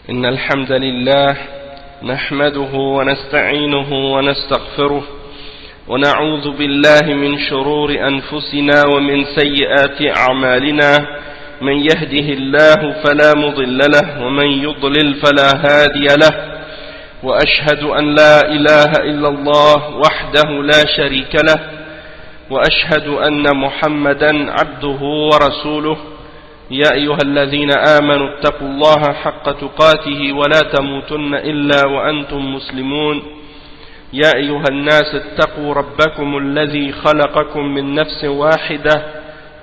إن الحمد لله نحمده ونستعينه ونستغفره ونعوذ بالله من شرور أنفسنا ومن سيئات أعمالنا من يهده الله فلا مضل له ومن يضلل فلا هادي له وأشهد أن لا إله إلا الله وحده لا شريك له وأشهد أن محمدا عبده ورسوله يا أيها الذين آمنوا اتقوا الله حق تقاته ولا تموتن إلا وأنتم مسلمون يا أيها الناس اتقوا ربكم الذي خلقكم من نفس واحدة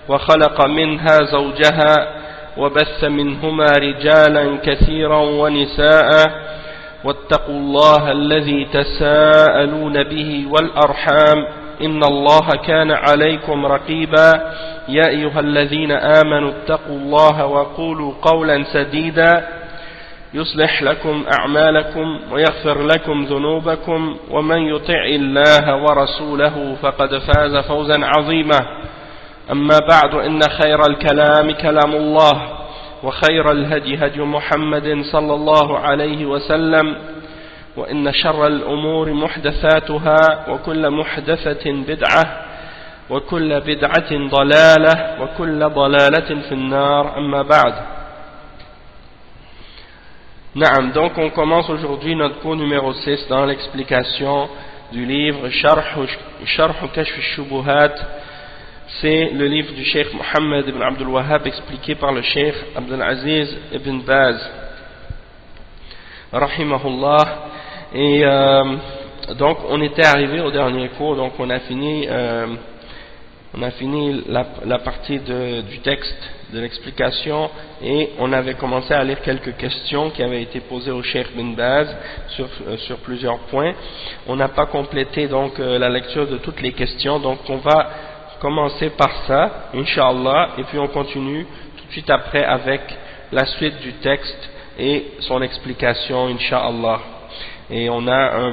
وخلق منها زوجها وبث منهما رجالا كثيرا ونساء واتقوا الله الذي تساءلون به والأرحام إن الله كان عليكم رقيبا يا أيها الذين آمنوا اتقوا الله وقولوا قولا سديدا يصلح لكم أعمالكم ويغفر لكم ذنوبكم ومن يطع الله ورسوله فقد فاز فوزا عظيما أما بعد إن خير الكلام كلام الله وخير الهدي هدي محمد صلى الله عليه وسلم وإن شر الأمور محدثاتها وكل محدثة بدعة وكل بدعة ضلالة وكل ضلالة في النار أما بعد. Naam, donc on commence aujourd'hui notre cours numéro 6 dans l'explication du livre Sharh Kashf al-Shubuhat. C'est le livre du Cheikh Mohammed ibn Abdul Wahhab expliqué par le Cheikh Abdul Aziz ibn Baz rahimahullah. Et donc on était arrivé au dernier cours, donc on a fini la partie du texte de l'explication et on avait commencé à lire quelques questions qui avaient été posées au Cheikh Ibn Baz sur plusieurs points. On n'a pas complété donc la lecture de toutes les questions, donc on va commencer par ça, Inch'Allah, et puis on continue tout de suite après avec la suite du texte et son explication, Inch'Allah. Et on a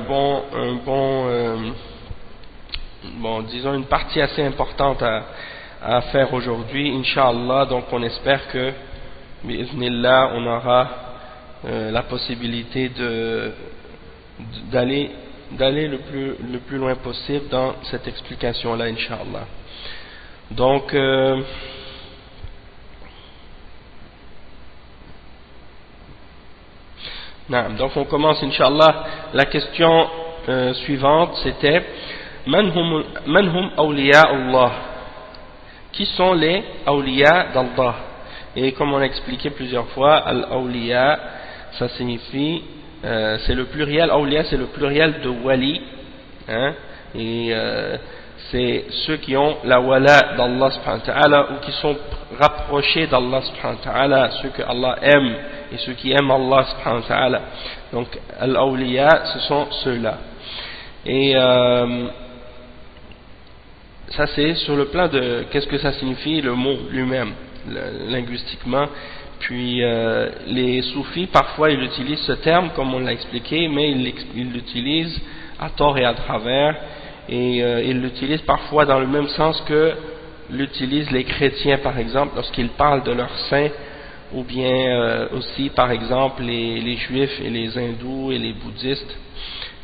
disons une partie assez importante à faire aujourd'hui, Inch'Allah. Donc on espère que, bi'idhnillah, on aura la possibilité d'aller le plus loin possible dans cette explication-là, Inch'Allah. Donc on commence, Inch'Allah. La question suivante, c'était Man hum awliya Allah? Qui sont les awliya d'Allah? Et comme on a expliqué plusieurs fois, al-awliya, ça signifie, c'est le pluriel, awliya c'est le pluriel de wali, hein, et c'est ceux qui ont la wala d'Allah subhanahu wa ta'ala, ou qui sont rapprochés d'Allah subhanahu wa ta'ala, ceux que Allah aime et ceux qui aiment Allah subhanahu wa ta'ala. Donc al-awliya, ce sont ceux-là. Et ça c'est sur le plan de qu'est-ce que ça signifie le mot lui-même linguistiquement. Puis les soufis parfois ils utilisent ce terme comme on l'a expliqué, mais ils l'utilisent à tort et à travers, et ils l'utilisent parfois dans le même sens que l'utilisent les chrétiens par exemple lorsqu'ils parlent de leurs saints, ou bien aussi par exemple les juifs et les hindous et les bouddhistes.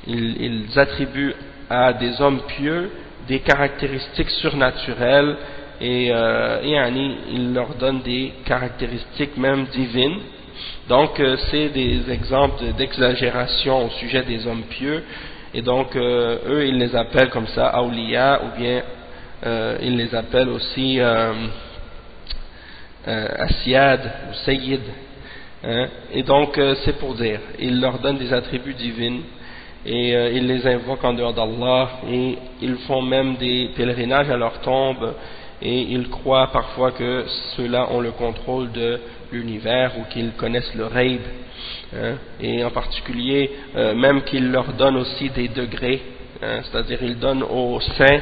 Ils attribuent à des hommes pieux des caractéristiques surnaturelles et ils leur donnent des caractéristiques même divines. Donc c'est des exemples d'exagération au sujet des hommes pieux, et donc eux ils les appellent comme ça awliya, ou bien ils les appellent aussi asiyad ou sayyid, hein? Et donc c'est pour dire, ils leur donnent des attributs divins et ils les invoquent en dehors d'Allah, et ils font même des pèlerinages à leur tombe, et ils croient parfois que ceux-là ont le contrôle de l'univers, ou qu'ils connaissent le ghaib, hein, et en particulier même qu'ils leur donnent aussi des degrés, hein, c'est-à-dire ils donnent aux saints,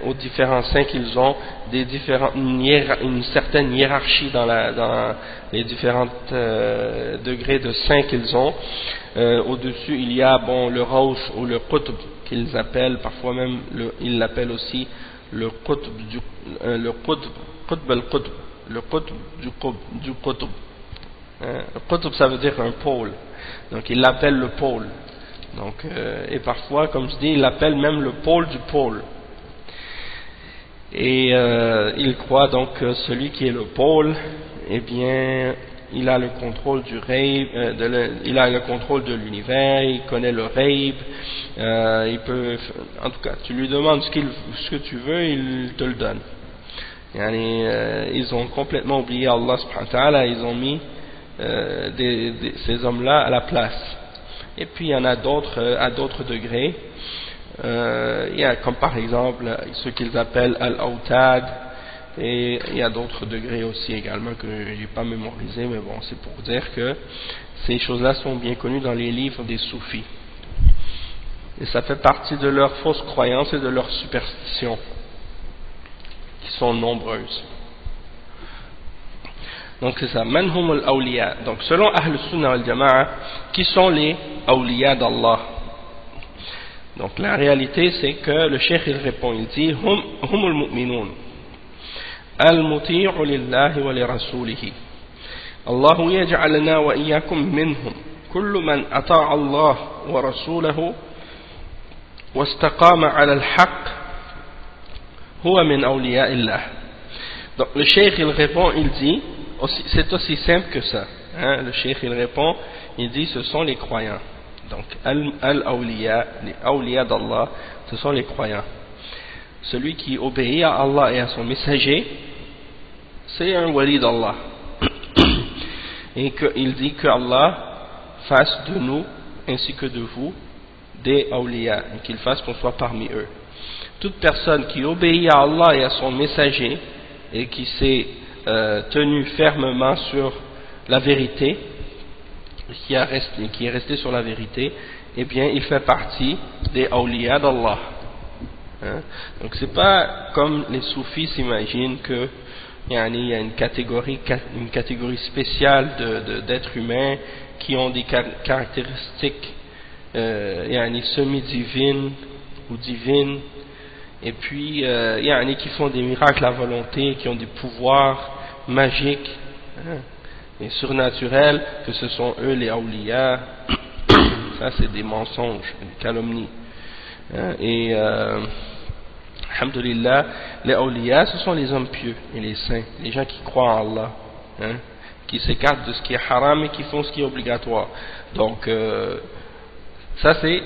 aux différents saints qu'ils ont, une certaine hiérarchie dans les différents degrés de saints qu'ils ont. Au-dessus il y a le Rawsh ou le Qutb qu'ils appellent, parfois même ils l'appellent aussi le Qutb al-Qutb, le Qutb du Qutb. Qutb, ça veut dire un pôle. Donc il l'appelle le pôle. Donc, et parfois, comme je dis, il l'appelle même le pôle du pôle. Et il croit donc que celui qui est le pôle, eh bien, il a le contrôle du ghaib, il a le contrôle de l'univers, il connaît le ghaib, il peut, en tout cas, tu lui demandes ce que tu veux, il te le donne. Ils ont complètement oublié Allah subhanahu wa ta'ala, ils ont mis ces hommes-là à la place. Et puis il y en a d'autres à d'autres degrés. Il y a comme par exemple ce qu'ils appellent Al-Awtad, et il y a d'autres degrés aussi également que je n'ai pas mémorisé, mais bon, c'est pour dire que ces choses-là sont bien connues dans les livres des soufis. Et ça fait partie de leurs fausses croyances et de leurs superstitions, qui sont nombreuses. Donc c'est ça, manhum al-awliya. Donc selon Ahl Sunnah wal Jama'a, qui sont les awliya d'Allah? Donc la réalité c'est que le cheikh il répond, il dit hum al-mu'minun al-muti'u lillahi wa li rasulihi. Allahu yaj'alna wa iyyakum minhum. Kullu man ata'a Allah wa rasulahu wastaqama 'ala al-haqq huwa min awliya illah. Donc le cheikh il répond, il dit, c'est aussi simple que ça. Le cheikh il répond, il dit ce sont les croyants. Donc al-awliya, les awliya d'Allah, ce sont les croyants. Celui qui obéit à Allah et à son messager, c'est un wali d'Allah. Et qu'il dit que Allah fasse de nous ainsi que de vous des awliya, et qu'il fasse qu'on soit parmi eux. Toute personne qui obéit à Allah et à son messager et qui s'est tenu fermement sur la vérité, qui est resté sur la vérité, eh bien il fait partie des awliya d'Allah. Donc c'est pas comme les soufis s'imaginent que il y a une catégorie spéciale d'êtres humains qui ont des caractéristiques semi-divines ou divines, et puis il y en a qui font des miracles à volonté, qui ont des pouvoirs magiques et surnaturels, que ce sont eux les awliya. Ça c'est des mensonges, des calomnies. Et alhamdulillah, les awliya ce sont les hommes pieux et les saints, les gens qui croient en Allah, qui s'écartent de ce qui est haram et qui font ce qui est obligatoire. Donc ça c'est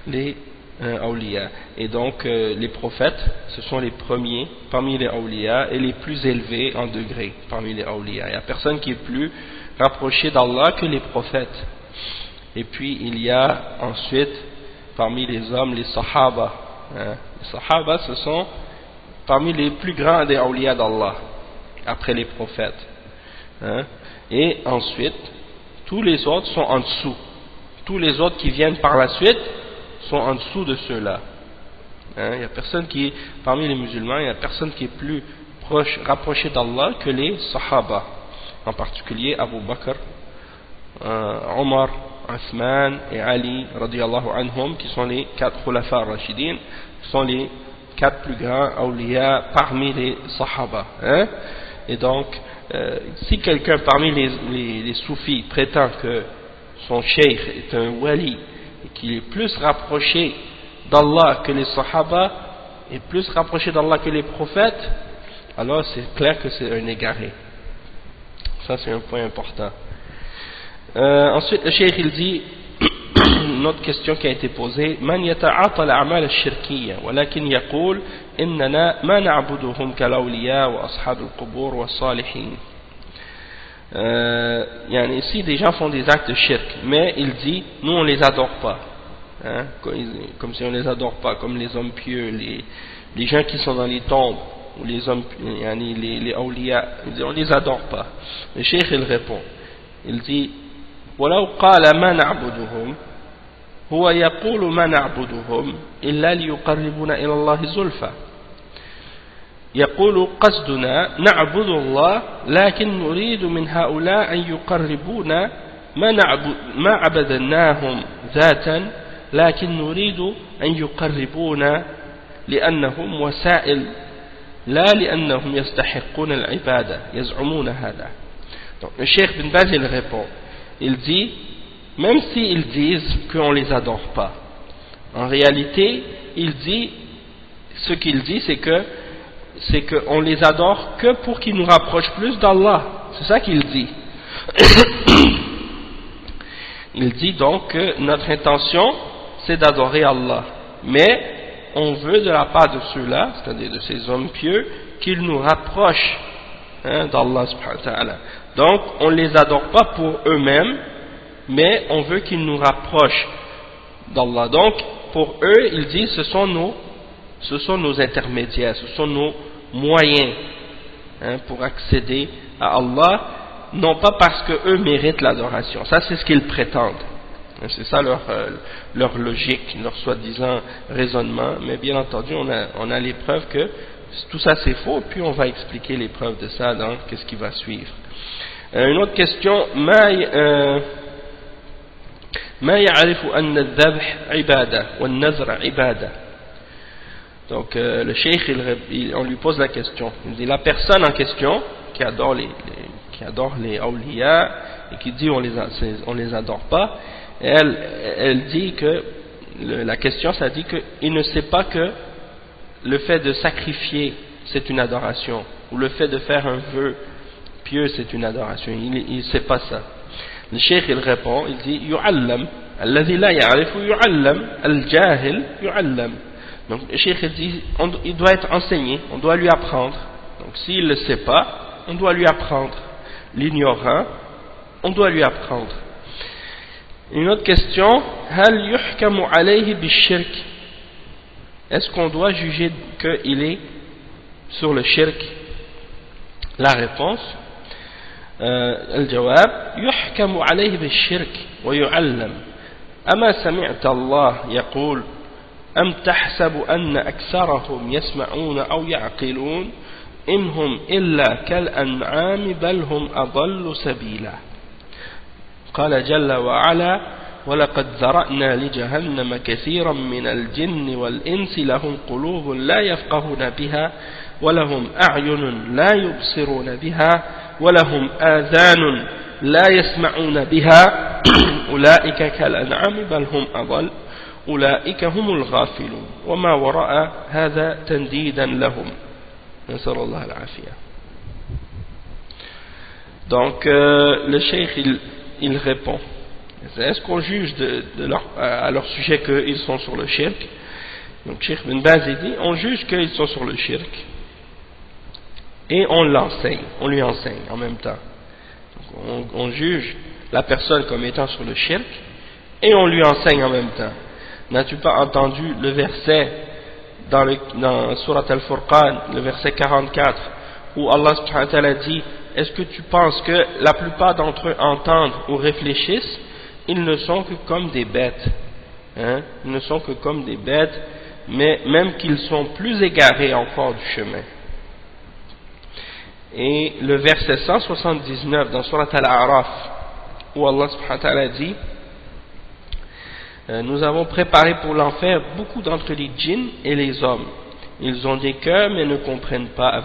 les awliya. Et donc les prophètes, ce sont les premiers parmi les awliya et les plus élevés en degré parmi les awliya. Il n'y a personne qui est plus rapproché d'Allah que les prophètes. Et puis il y a ensuite parmi les hommes les sahaba. Les sahaba, ce sont parmi les plus grands des awliya d'Allah après les prophètes. Et ensuite tous les autres sont en dessous. Tous les autres qui viennent par la suite sont en dessous de ceux-là. Il n'y a personne qui est, parmi les musulmans, il n'y a personne qui est plus rapproché d'Allah que les sahaba, en particulier Abu Bakr, Omar, Uthman et Ali radiyallahu anhum, qui sont les 4 khulafa rashidin, qui sont les 4 plus grands awliya parmi les sahaba. Et donc si quelqu'un parmi les soufis prétend que son cheikh est un wali et qu'il est plus rapproché d'Allah que les sahaba et plus rapproché d'Allah que les prophètes, alors c'est clair que c'est un égaré. Ça c'est un point important. Ensuite le cheikh il dit une autre question qui a été posée: Man yata'ata al-a'mal al-shirkiyya walakin yaqul innana ma na'buduhum kal-awliya wa ashab al-qubur wa salihin. Ici des gens font des actes de shirk, mais il dit nous on les adore pas, comme si on les adore pas, comme les hommes pieux, les gens qui sont dans les tombes, ou les hommes, les awliya, il dit on les adore pas. Le cheikh il répond, il dit ولو قال ما نعبدهم هو يقول ما نعبدهم إلا ليقربنا إلى الله زلفى. يقول قصدنا نعبد الله لكن نريد من هؤلاء أن يقربونا ما عبدناهم ذاتا لكن نريد أن يقربونا لأنهم وسائل لا لأنهم يستحقون العبادة يزعمون هذا. Donc le Cheikh Bin Baz il répond, il dit, même s'ils disent qu'on les adore pas, en réalité, il dit, ce qu'il dit c'est qu'on les adore que pour qu'ils nous rapprochent plus d'Allah, c'est ça qu'il dit. Il dit donc que notre intention c'est d'adorer Allah, mais on veut de la part de ceux-là, c'est-à-dire de ces hommes pieux, qu'ils nous rapprochent d'Allah subhanahu wa ta'ala. Donc on ne les adore pas pour eux-mêmes, mais on veut qu'ils nous rapprochent d'Allah. Donc pour eux, il dit, ce sont nos intermédiaires, ce sont nos moyens pour accéder à Allah, non pas parce qu'eux méritent l'adoration. Ça c'est ce qu'ils prétendent. C'est ça leur logique, leur soi-disant raisonnement, mais bien entendu on a les preuves que tout ça c'est faux, puis on va expliquer les preuves de ça dans qu'est-ce qui va suivre. Une autre question, ما يعرف أن الذبح عبادة والنذر عبادة. Donc le cheikh on lui pose la question, il dit la personne en question qui adore les awliya et qui dit on les adore pas, elle dit que la question ça dit qu'il ne sait pas que le fait de sacrifier c'est une adoration, ou le fait de faire un vœu pieux c'est une adoration, il ne sait pas ça. Le cheikh il répond, il dit yu'allam alladhi la ya'rifu yu'allam al-jahil yu'allam. Donc le cheikh il dit il doit être enseigné, on doit lui apprendre. Donc s'il ne le sait pas, on doit lui apprendre. L'ignorant, on doit lui apprendre. Une autre question, hal yuhkamu alayhi bishirk. Est-ce qu'on doit juger qu'il est sur le shirk? La réponse, الجواب يحكم عليه بالشرك ويعلم. أما سمعت الله يقول أم تحسب أن أكثرهم يسمعون أو يعقلون إنهم إلا كالأنعام بل هم أضل سبيلا. قال جل وعلا ولقد ذرأنا لجهنم كثيرا من الجن والإنس لهم قلوب لا يفقهون بها ولهم أعين لا يبصرون بها ولهم آذان لا يسمعون بها أولئك كالأنعام بل هم أضل أولئك هم الغافلون وما وراء هذا تنديدا لهم نسأل الله العافية. Donc le cheikh il répond, est-ce qu'on juge à leur sujet qu'ils sont sur le shirk? Donc Cheikh Bin Baz dit, on juge qu'ils sont sur le shirk et on l'enseigne, on lui enseigne en même temps. Donc, on juge la personne comme étant sur le shirk et on lui enseigne en même temps. N'as-tu pas entendu le verset dans Surat Al-Furqan, le verset 44, où Allah subhanahu wa ta'ala dit, est-ce que tu penses que la plupart d'entre eux entendent ou réfléchissent? Ils ne sont que comme des bêtes. Ils ne sont que comme des bêtes, mais même qu'ils sont plus égarés encore du chemin. Et le verset 179 dans Surat Al-A'raf, où Allah subhanahu wa ta'ala dit, nous avons préparé pour l'enfer beaucoup d'entre les djinns et les hommes. Ils ont des cœurs mais ils ne comprennent pas.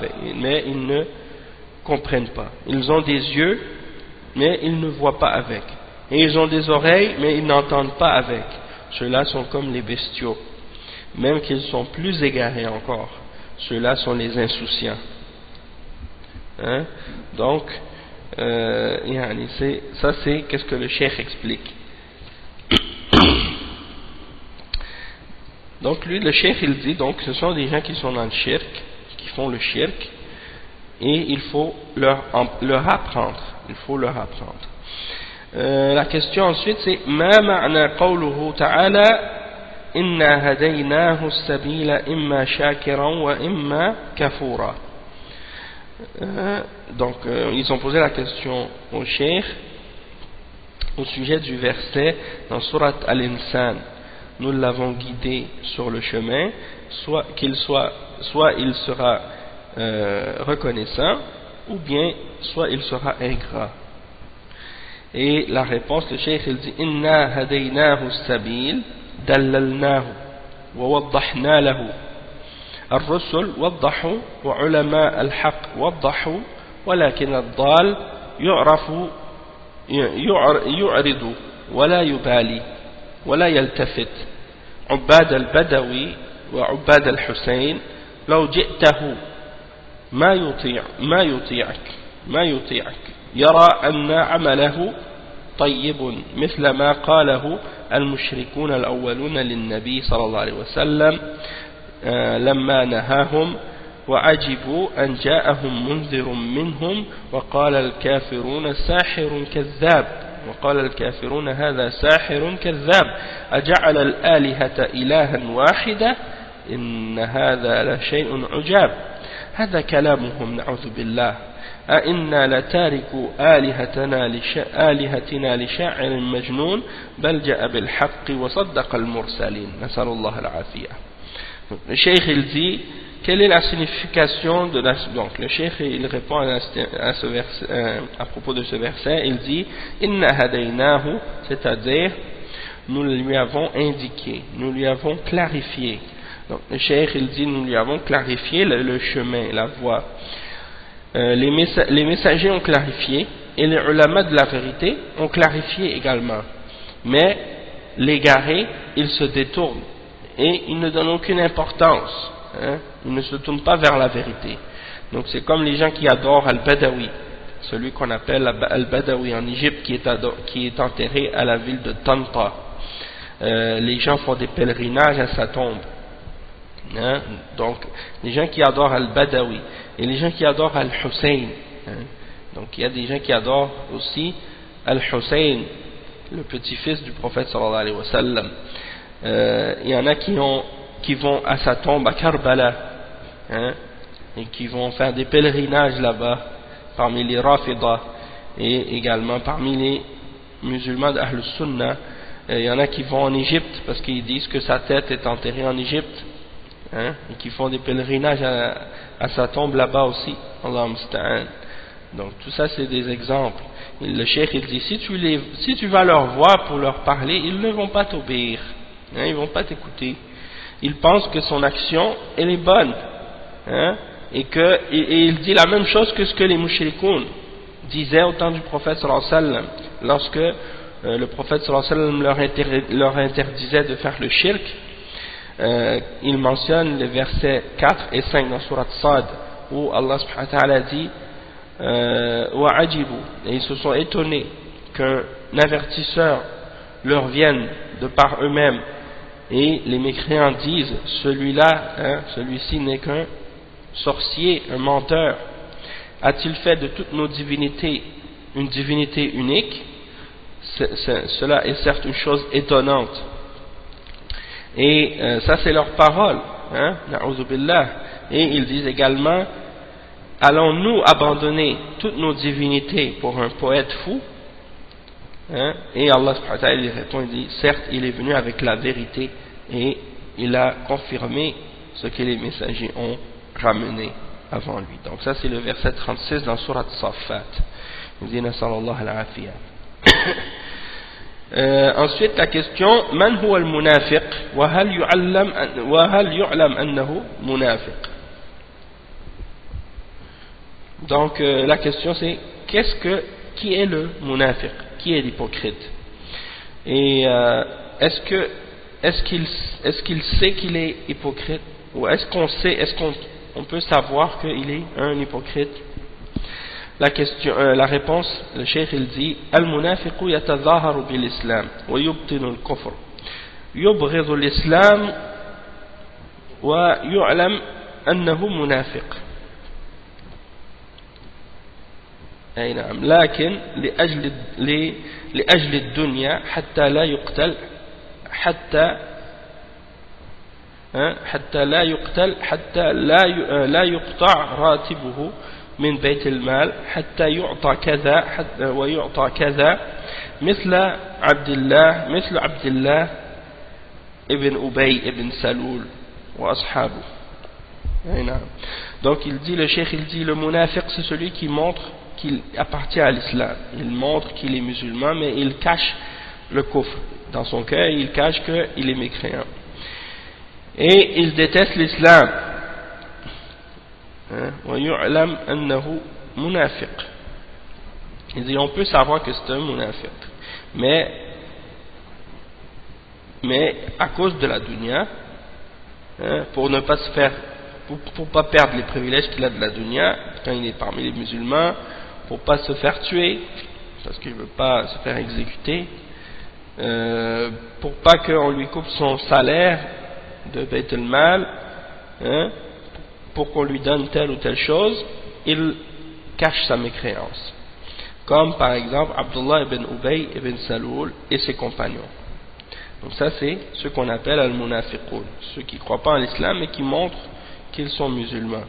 Ils ont des yeux mais ils ne voient pas avec. Et ils ont des oreilles mais ils n'entendent pas avec. Ceux-là sont comme les bestiaux. Même qu'ils sont plus égarés encore. Ceux-là sont les insouciants. Donc, ça c'est qu'est-ce que le cheikh explique. Donc lui, le cheikh il dit, donc ce sont des gens qui sont dans le shirk, qui font le shirk, et il faut leur apprendre. Il faut leur apprendre. La question ensuite c'est ما معنى قوله تعالى إنا هديناه السبيل إما شاكرا وإما كفورا. Donc ils ont posé la question au cheikh au sujet du verset dans Surat Al-Insan. Nous l'avons guidé sur le chemin, soit il sera reconnaissant, ou bien soit il sera ingrat. Et la réponse, le cheikh il dit Inna hadaynahu as-sabil dallalnahu wa waddahna lahu. الرسل وضحوا وعلماء الحق وضحوا ولكن الضال يعرف يعرض ولا يبالي ولا يلتفت عباد البدوي وعباد الحسين لو جئته ما يطيعك يرى أن عمله طيب مثل ما قاله المشركون الأولون للنبي صلى الله عليه وسلم لما نهاهم وعجبوا أن جاءهم منذر منهم وقال الكافرون ساحر كذاب وقال الكافرون هذا ساحر كذاب أجعل الآلهة إلها واحدة إن هذا لشيء عجاب. هذا كلامهم نعوذ بالله. أئنا لتاركوا آلهتنا لشاعر مجنون بل جاء بالحق وصدق المرسلين نسأل الله العافية. Le cheikh il dit quelle est la signification de la... Donc le cheikh il répond à ce verset, à propos de ce verset, il dit inna hadaynahu, c'est-à-dire nous lui avons indiqué, nous lui avons clarifié. Donc le cheikh il dit nous lui avons clarifié le chemin, la voie. Les messagers ont clarifié et les ulama de la vérité ont clarifié également, mais l'égaré il se détourne et il ne donne aucune importance, il ne se tourne pas vers la vérité. Donc c'est comme les gens qui adorent Al-Badawi, celui qu'on appelle Al-Badawi en Égypte, qui est enterré à la ville de Tanta. Les gens font des pèlerinages à sa tombe. Donc les gens qui adorent Al-Badawi et les gens qui adorent Al-Hussein, donc il y a des gens qui adorent aussi Al-Hussein, le petit-fils du prophète sallallahu alayhi wa sallam. Il y en a qui vont à sa tombe à Karbala, et qui vont faire des pèlerinages là-bas parmi les Rafidah et également parmi les musulmans d'Ahl Sunnah. Il y en a qui vont en Égypte parce qu'ils disent que sa tête est enterrée en Égypte, et qui font des pèlerinages à sa tombe là-bas aussi. Allah musta'an. Donc tout ça c'est des exemples. Et le cheikh il dit si tu vas leur voir pour leur parler, ils ne vont pas t'obéir, ils ne vont pas t'écouter. Ils pensent que son action elle est bonne, et il dit la même chose que ce que les mushrikoun disaient au temps du prophète sallallahu alayhi wa sallam, lorsque le prophète sallallahu alayhi wa sallam leur interdisait de faire le shirk. Il mentionne les versets 4 et 5 dans Surat Sad où Allah subhanahu wa ta'ala dit wa'ajibu, et ils se sont étonnés qu'un avertisseur leur vienne de par eux-mêmes, et les mécréants disent celui-ci n'est qu'un sorcier, un menteur. A-t-il fait de toutes nos divinités une divinité unique? Cela est certes une chose étonnante. Et ça c'est leur parole, na'udhu billah. Et ils disent également allons-nous abandonner toutes nos divinités pour un poète fou? Et Allah subhanahu wa ta'ala répond, il dit certes il est venu avec la vérité et il a confirmé ce que les messagers ont ramené avant lui. Donc ça c'est le verset 36 dans Surat Saffat. Il dit nasallallahu al-afiyah. Ensuite la question man huwa al-munafiq wa hal yu'lam annahu munafiq. Donc la question c'est qui est le munafiq, qui est l'hypocrite, et est-ce qu'il sait qu'il est hypocrite, ou est-ce qu'on peut savoir qu'il est un hypocrite? La réponse, le cheikh il dit al-munafiqu yatazaharu bil-islam wa yubtinu al-kufr yubghidhu al-islam wa yu'lam annahu munafiq. أي نعم لكن لأجل الدنيا حتى لا يقتل حتى لا يقطع راتبه من بيت المال حتى يعطى كذا ويعطى كذا مثل عبد الله ابن أبي ابن سلول وأصحابه. Donc il dit, le cheikh il dit le munafiq c'est celui qui montre qu'il appartient à l'islam, il montre qu'il est musulman mais il cache le kufr dans son cœur, il cache qu'il est mécréant et il déteste l'islam. ويعلم أنه منافق. Il dit on peut savoir que c'est un munafiq, mais à cause de la dunya, hein, pour ne pas se faire, pour pas perdre les privilèges qu'il a de la dunya quand il est parmi les musulmans, pour pas se faire tuer parce qu'il veut pas se faire exécuter, pour pas qu'on lui coupe son salaire de Bayt al-Mal, hein, pour qu'on lui donne telle ou telle chose, il cache sa mécréance, comme par exemple Abdullah ibn Ubay ibn Saloul et ses compagnons. Donc ça c'est ce qu'on appelle al-munafiqun, ceux qui ne croient pas en l'islam mais qui montrent qu'ils sont musulmans.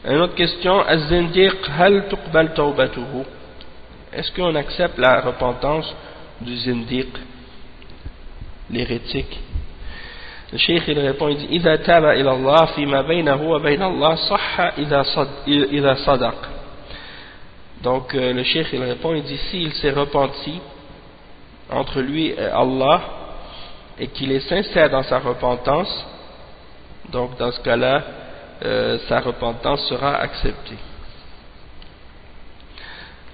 Une autre question, az-zindiq hal tuqbal tawbatuhu? Est-ce qu'on accepte la repentance du zindiq, l'hérétique? Le cheikh il répond, il dit إذا تاب إلى الله فيما بينه وبين الله صح إذا صدق. Donc le cheikh il répond, il dit s'il s'est repenti entre lui et Allah et qu'il est sincère dans sa repentance, donc dans ce cas-là sa repentance sera acceptée.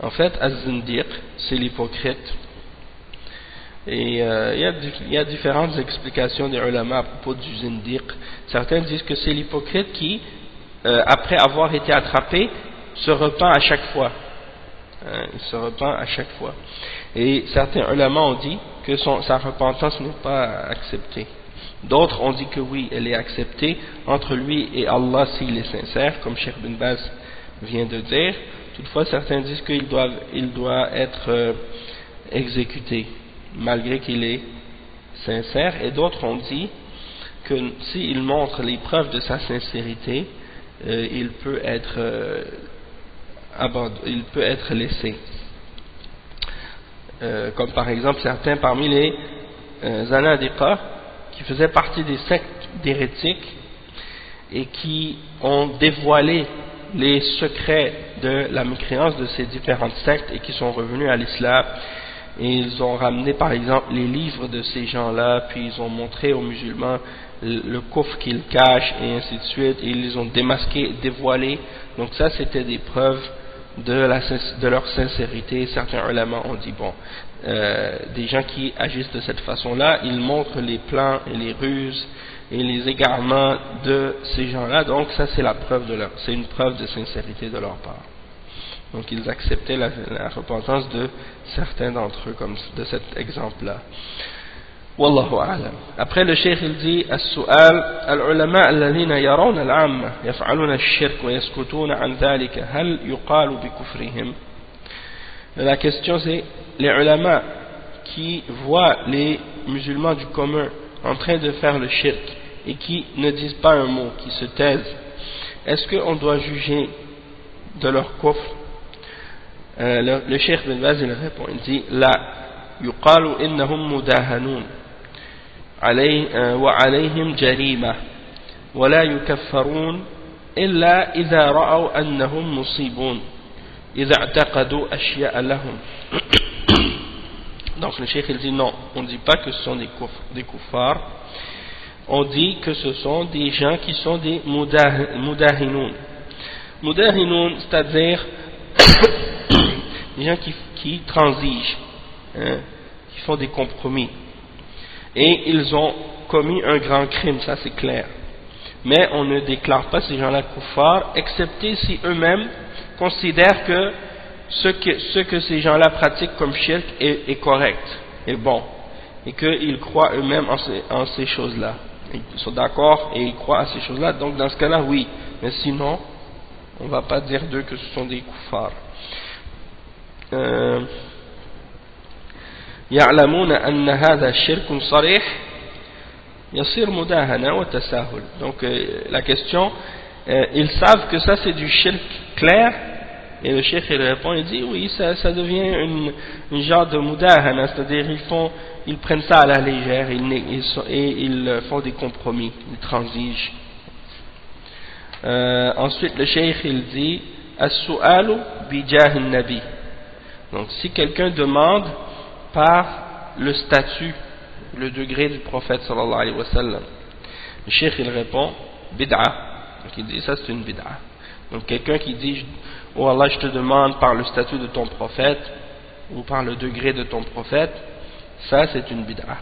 En fait, az-zindiq, c'est l'hypocrite. Et il y a différentes explications des ulama à propos du zindiq. Certains disent que c'est l'hypocrite qui, après avoir été attrapé, se repent à chaque fois. Il se repent à chaque fois. Et certains ulama ont dit que sa repentance n'est pas acceptée. D'autres ont dit que oui, elle est acceptée entre lui et Allah s'il est sincère, comme Cheikh bin Baz vient de dire. Toutefois, certains disent qu'il doit être exécuté, malgré qu'il est sincère. Et d'autres ont dit que s'il montre les preuves de sa sincérité, il peut être laissé. Comme par exemple certains parmi les zanadiqa qui faisaient partie des sectes d'hérétiques et qui ont dévoilé les secrets de la mécréance de ces différentes sectes et qui sont revenus à l'islam, et ils ont ramené par exemple les livres de ces gens-là, puis ils ont montré aux musulmans le coffre qu'ils cachent et ainsi de suite, et ils les ont démasqués, dévoilés. Donc ça c'était des preuves de leur sincérité. Certains ulama ont dit bon, des gens qui agissent de cette façon-là, ils montrent les plans et les ruses et les égarements de ces gens-là, donc ça c'est c'est une preuve de sincérité de leur part. Donc ils acceptaient la repentance de certains d'entre eux, comme de cet exemple-là. Wallahu a'lam. Après le cheikh il dit as-su'al al-ulama alladhina yarawna al-'amma yaf'aluna ash-shirk wa yaskutuna 'an dhalika hal yuqalu bi kufrihim? La question c'est les ulama qui voient les musulmans du commun en train de faire le shirk et qui ne disent pas un mot, qui se taisent, est-ce qu'on doit juger de leur kufr? Le cheikh bin Baz il répond, il dit la yuqalu innahum mudahanun wa alayhim jarima wa la yukaffarun illa idha ra'aw annahum musibun idha i'taqadu ashya'a lahum. Donc le cheikh il dit non, on ne dit pas que ce sont des kuffars, on dit que ce sont des gens qui sont des mudahinoun. Mudahinoun, c'est-à-dire des gens qui transigent, hein, qui font des compromis. Et ils ont commis un grand crime, ça c'est clair. Mais on ne déclare pas ces gens-là kuffars, excepté si eux-mêmes considèrent que ce que ces gens-là pratiquent comme shirk est correct, est bon, et qu'ils croient eux-mêmes en ces choses-là. Ils sont d'accord et ils croient à ces choses-là, donc dans ce cas-là, oui. Mais sinon, on ne va pas dire d'eux que ce sont des kuffars. يعلمون أن هذا شرك صريح يصير مداهنة وتساهل. Donc la question, ils savent que ça c'est du shirk clair, et le cheikh il répond, il dit oui, ça devient une genre de mudahana, c'est-à-dire ils prennent ça à la légère, ils font des compromis, ils transigent. Ensuite le cheikh il dit as-su'alu bi jah an-nabi. Donc si quelqu'un demande par le statut, le degré du prophète sallallahu alayhi wa sallam, le cheikh il répond bid'a. Donc il dit ça c'est une bid'a. Donc quelqu'un qui dit oh Allah, je te demande par le statut de ton prophète ou par le degré de ton prophète, ça c'est une bid'a.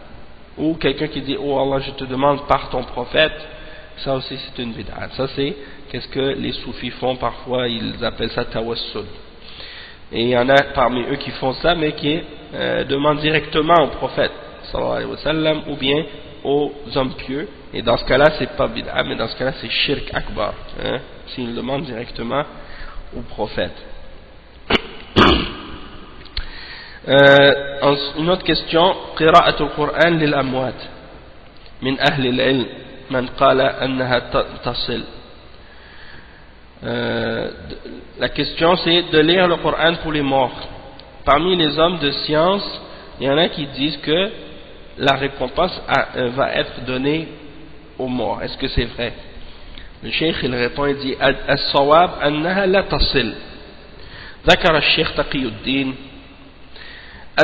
Ou quelqu'un qui dit oh Allah, je te demande par ton prophète, ça aussi c'est une bid'a. Ça c'est qu'est-ce que les soufis font parfois, ils appellent ça tawassul. Et il y en a parmi eux qui font ça, mais qui demandent directement au prophète sallallahu alayhi wa sallam, ou bien aux hommes pieux. Et dans ce cas-là, c'est pas bid'a, mais dans ce cas-là, c'est shirk akbar, hein, s'ils demandent directement au prophète. Une autre question, qira'at al-Qur'an lil amwat min ahli al-ilm man qala annaha tasil. La question c'est de lire le Coran pour les morts. Parmi les hommes de science, il y en a qui disent que la récompense va être donnée aux morts. Est-ce que c'est vrai? Le cheikh il répond, il dit as-sawab annaha la tasil. ذكر الشيخ تقي الدين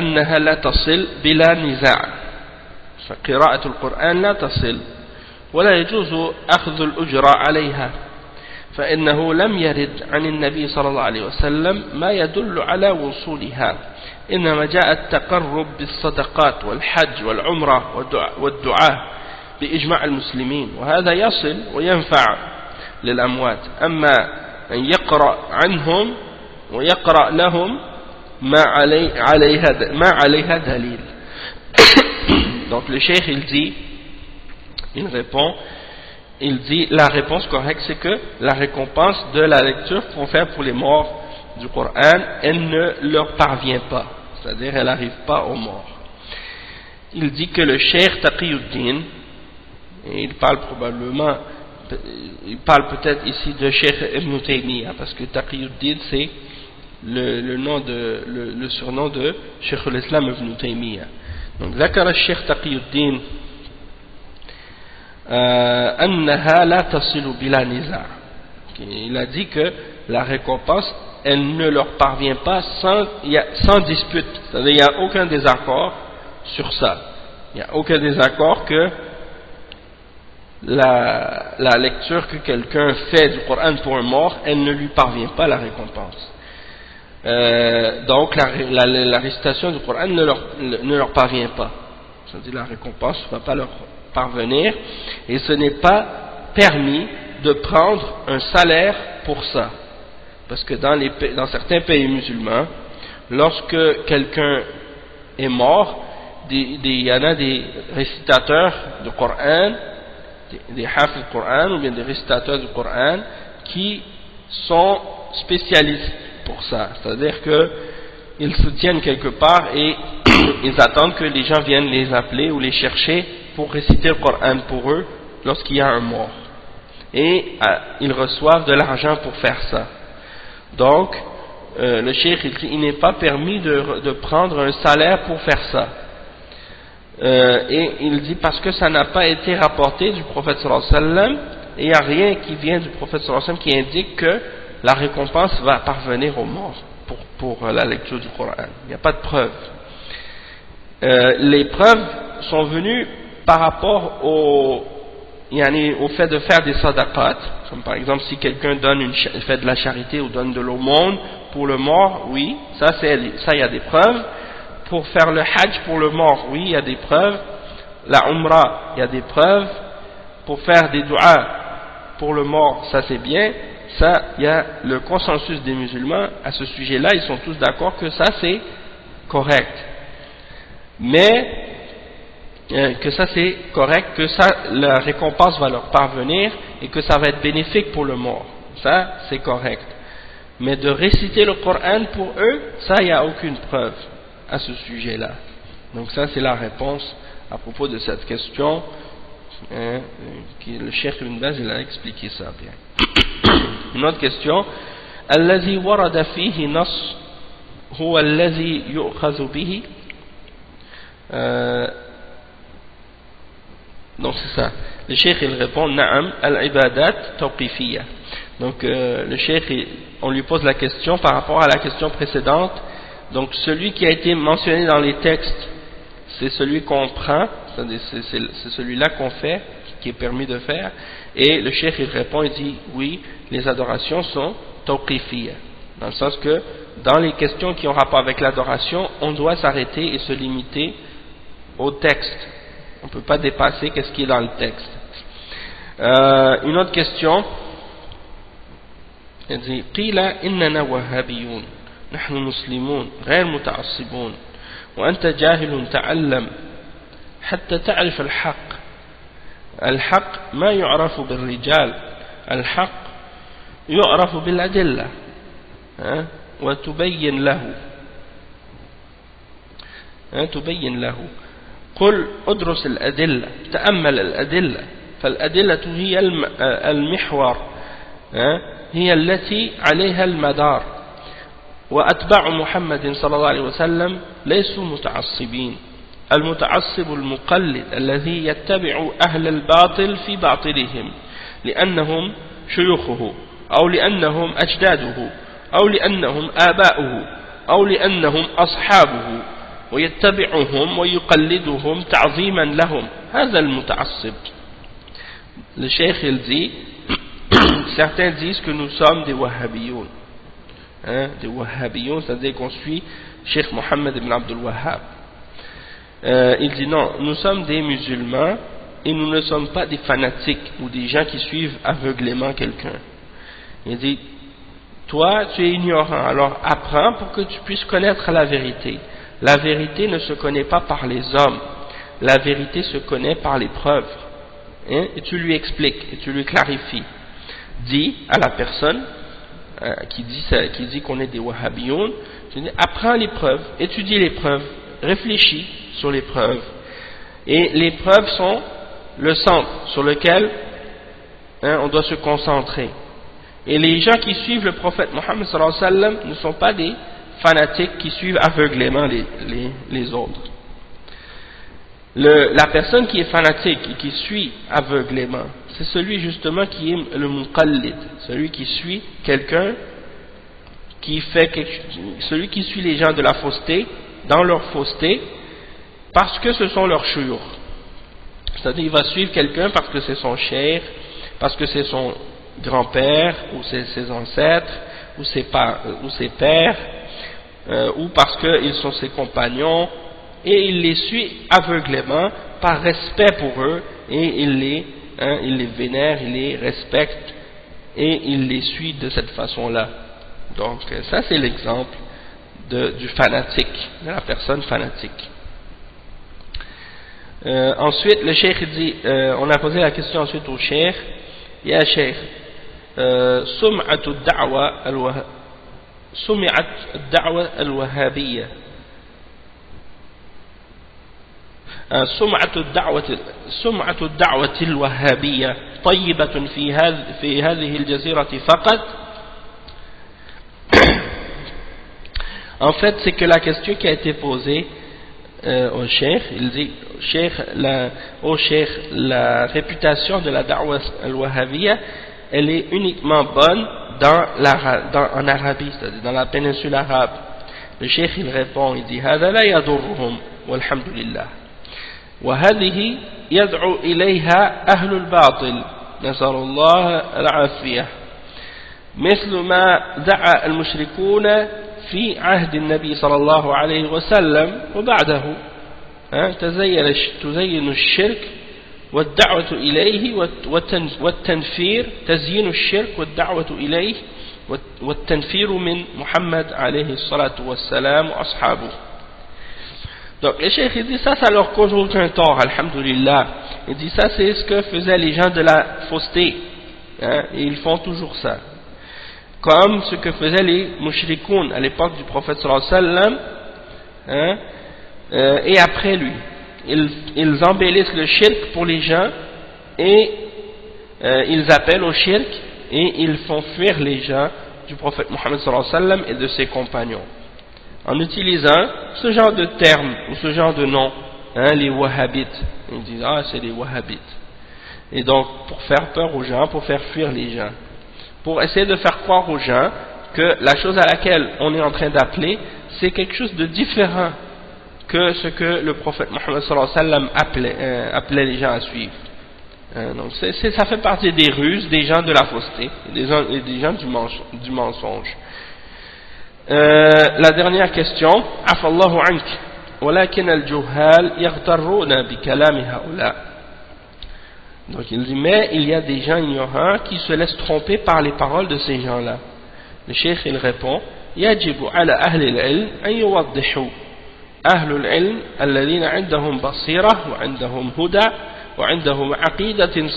أنها لا تصل بلا نزاع، فقراءة القرآن لا تصل ولا يجوز أخذ الأجرة عليها، فإنه لم يرد عن النبي صلى الله عليه وسلم ما يدل على وصولها، إنما جاء التقرب بالصدقات والحج والعمرة والدعاء بإجماع المسلمين، وهذا يصل وينفع للأموات. أما أن يقرأ عنهم ويقرأ لهم ما عليها دليل. Donc le cheikh il répond, il dit la réponse correcte c'est que la récompense de la lecture qu'on fait pour les morts du Coran, elle ne leur parvient pas, c'est-à-dire elle n'arrive pas aux morts. Il dit que le cheikh Taqiyuddin, et il parle probablement, il parle peut-être ici de Cheikh Ibn Taymiyyah, parce que Taqiyuddin c'est le surnom de Cheikh l'Islam Ibn Taymiyyah. Donc ذكر الشيخ تقي الدين أنها لا تصل بلا نزاع. Il a dit que la récompense elle ne leur parvient pas sans dispute, c'est-à-dire il n'y a aucun désaccord sur ça, il n'y a aucun désaccord que la lecture que quelqu'un fait du Coran pour un mort, elle ne lui parvient pas la récompense. Donc la récitation du Coran ne leur parvient pas, c'est-à-dire la récompense ne va pas leur parvenir, et ce n'est pas permis de prendre un salaire pour ça, parce que dans certains pays musulmans, lorsque quelqu'un est mort, il y en a des récitateurs du Coran, des hafiz du Coran ou bien des récitateurs du Coran qui sont spécialistes pour ça, c'est-à-dire qu'ils se tiennent quelque part et ils attendent que les gens viennent les appeler ou les chercher pour réciter le Coran pour eux lorsqu'il y a un mort, et ils reçoivent de l'argent pour faire ça. Donc le cheikh il n'est pas permis de prendre un salaire pour faire ça, et il dit parce que ça n'a pas été rapporté du prophète sallallahu alayhi wa sallam, et il n'y a rien qui vient du prophète sallallahu alayhi wa sallam qui indique que la récompense va parvenir aux morts pour la lecture du Coran. Il n'y a pas de preuve. Les preuves sont venues par rapport au fait de faire des sadaqat, comme par exemple si quelqu'un fait de la charité ou donne de l'aumône pour le mort, oui, ça il y a des preuves. Pour faire le hajj pour le mort, oui, il y a des preuves. La umrah, il y a des preuves. Pour faire des du'as pour le mort, ça c'est bien. Ça, il y a le consensus des musulmans à ce sujet-là, ils sont tous d'accord que ça c'est correct. Mais que ça c'est correct, que ça la récompense va leur parvenir et que ça va être bénéfique pour le mort. Ça c'est correct. Mais de réciter le Coran pour eux, ça il n'y a aucune preuve à ce sujet-là. Donc ça c'est la réponse à propos de cette question. Le Cheikh Ibn Baz il a expliqué ça bien. Une autre question, الذي ورد فيه نص هو الذي يؤخذ به. Donc c'est ça. Le Cheikh il répond نعم العبادات توقيفية. Donc le Cheikh on lui pose la question par rapport à la question précédente. Donc celui qui a été mentionné dans les textes, c'est celui qu'on prend, c'est celui-là qu'on fait, qui est permis de faire, et le cheikh il répond, il dit oui, les adorations sont tawqifiyya, dans le sens que dans les questions qui ont rapport avec l'adoration, on doit s'arrêter et se limiter au texte, on ne peut pas dépasser qu'est-ce qui est dans le texte. Une autre question, il dit قيل إننا وهابيون نحن مسلمون غير متعصبون وأنت جاهل تعلم حتى تعرف الحق الحق ما يعرف بالرجال الحق يعرف بالأدلة وتبين له قل ادرس الأدلة تأمل الأدلة فالأدلة هي المحور هي التي عليها المدار وأتباع محمد صلى الله عليه وسلم ليسوا متعصبين المتعصب المقلد الذي يتبع أهل الباطل في باطلهم لأنهم شيوخه أو لأنهم أجداده أو لأنهم آباؤه أو لأنهم أصحابه ويتبعهم ويقلدهم تعظيما لهم هذا المتعصب. Le cheikh il dit certains disent que nous sommes des wahhabiyoun, des wahhabiyoun, c'est-à-dire qu'on suit Cheikh Mohammed ibn Abdul Wahhab. Il dit non, nous sommes des musulmans et nous ne sommes pas des fanatiques ou des gens qui suivent aveuglément quelqu'un. Il dit toi tu es ignorant, alors apprends pour que tu puisses connaître la vérité. La vérité ne se connaît pas par les hommes, la vérité se connaît par les preuves. Et tu lui expliques et tu lui clarifies. Dis à la personne qui dit qu'on est des wahhabiyoun, tu dis apprends les preuves, étudie les preuves, réfléchis sur les preuves, et les preuves sont le centre sur lequel on doit se concentrer. Et les gens qui suivent le prophète Mohammed sallallahu alayhi wa sallam ne sont pas des fanatiques qui suivent aveuglément les autres. La personne qui est fanatique et qui suit aveuglément, c'est celui justement qui est le muqallid, celui qui suit quelqu'un celui qui suit les gens de la fausseté dans leur fausseté parce que ce sont leurs shuyukh. C'est-à-dire il va suivre quelqu'un parce que c'est son cheikh, parce que c'est son grand-père ou ses ancêtres ou ses pères ou parce qu'ils sont ses compagnons, et il les suit aveuglément par respect pour eux, et il les vénère, il les respecte et il les suit de cette façon-là. Donc ça c'est l'exemple du fanatique, de la personne fanatique. Ensuite le cheikh dit, on a posé la question ensuite au cheikh, ya cheikh, sum'atu ad-da'wa al-wahhabiyya سمعة الدعوة الوهابية طيبة في هذه الجزيرة فقط. En fait, c'est que la question qui a été posée au cheikh, il dit au cheikh, la réputation de la da'wa al-wahhabiyya, elle est uniquement bonne en Arabie, c'est-à-dire dans la péninsule arabe. Le cheikh il répond, il dit هذا لا يضرهم والحمد لله وهذه يدعو إليها أهل الباطل نسأل الله العافية مثل ما دعا المشركون في عهد النبي صلى الله عليه وسلم وبعده تزين الشرك والدعوة إليه والتنفير تزيين الشرك والدعوة إليه والتنفير من محمد عليه الصلاة والسلام وأصحابه. Donc le cheikh il dit ça leur cause aucun tort, alhamdulillah. Il dit ça c'est ce que faisaient les gens de la fausseté, et ils font toujours ça, comme ce que faisaient les mushrikoun à l'époque du prophète sallallahu alayhi wa sallam, et après lui ils embellissent le shirk pour les gens, et ils appellent au shirk, et ils font fuir les gens du prophète Mohammed sallallahu alayhi wa sallam et de ses compagnons en utilisant ce genre de termes ou ce genre de noms, les wahhabites. Ils disent c'est les wahhabites, et donc pour faire peur aux gens, pour faire fuir les gens, pour essayer de faire croire aux gens que la chose à laquelle on est en train d'appeler c'est quelque chose de différent que ce que le prophète Mohammed sallallahu alayhi wa sallam appelait les gens à suivre. Donc ça fait partie des ruses des gens de la fausseté, des gens du mensonge. La dernière question, Afallahu ank, walakin al-juhal yaghtarruna bi kalami haula. Donc il dit, mais il y a des gens ignorants qui se laissent tromper par les paroles de ces gens-là. Le cheikh il répond, yajibu ala ahli al-ilm an yuwaddihu. أهل العلم الذين عندهم بصيرة وعندهم هدى وعندهم عقيدة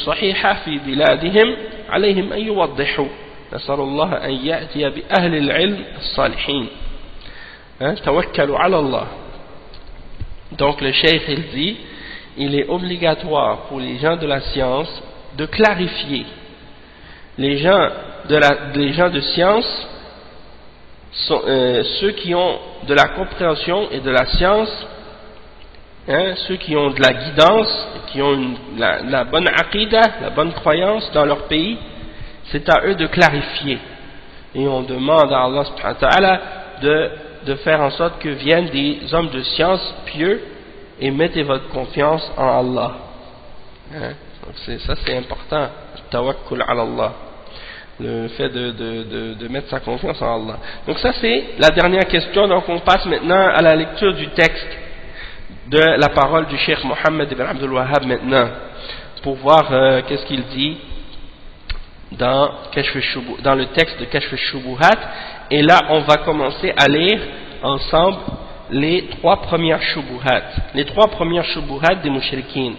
صحيحة في بلادهم عليهم أن يوضحوا نسأل الله أن يأتي بأهل العلم الصالحين توكلوا على الله. Donc le cheikh il dit, il est obligatoire pour les gens de la science de clarifier. Les gens de science sont, ceux qui ont de la compréhension et de la science, ceux qui ont de la guidance, qui ont la bonne aqidah, la bonne croyance dans leur pays, c'est à eux de clarifier. Et on demande à Allah subhanahu wa ta'ala de faire en sorte que viennent des hommes de science pieux et mettez votre confiance en Allah. Donc ça c'est important, tawakkul ala Allah. Le fait de mettre sa confiance en Allah. Donc ça c'est la dernière question. Donc on passe maintenant à la lecture du texte de la parole du Cheikh Mohammed ibn Abdul Wahhab maintenant, pour voir qu'est-ce qu'il dit dans le texte de Kashf al-Shubuhat. Et là on va commencer à lire ensemble les trois premières shubuhat des mushrikines.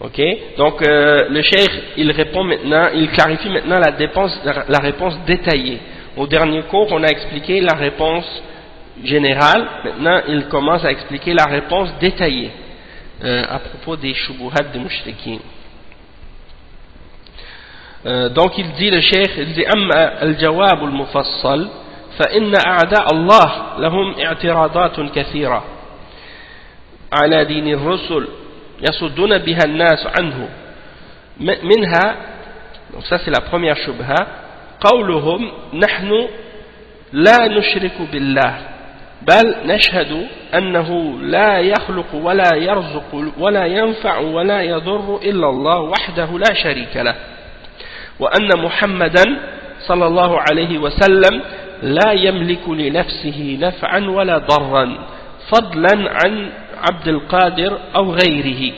Ok, donc le cheikh il répond maintenant, il clarifie maintenant la réponse détaillée. Au dernier cours on a expliqué la réponse générale, maintenant il commence à expliquer la réponse détaillée à propos des shubuhat des mushrikines. Donc il dit, le cheikh il dit amma al-jawab al-mufassal fa inna a'da Allah lahum i'tiradatun kathira ala din ar-rusul يصدون بها الناس عنه منها. Donc ça c'est la première shubha, قولهم نحن لا نشرك بالله بل نشهد أنه لا يخلق ولا يرزق ولا ينفع ولا يضر إلا الله وحده لا شريك له وأن محمدا صلى الله عليه وسلم لا يملك لنفسه نفعا ولا ضرا فضلا عن عبد القادر أو غيره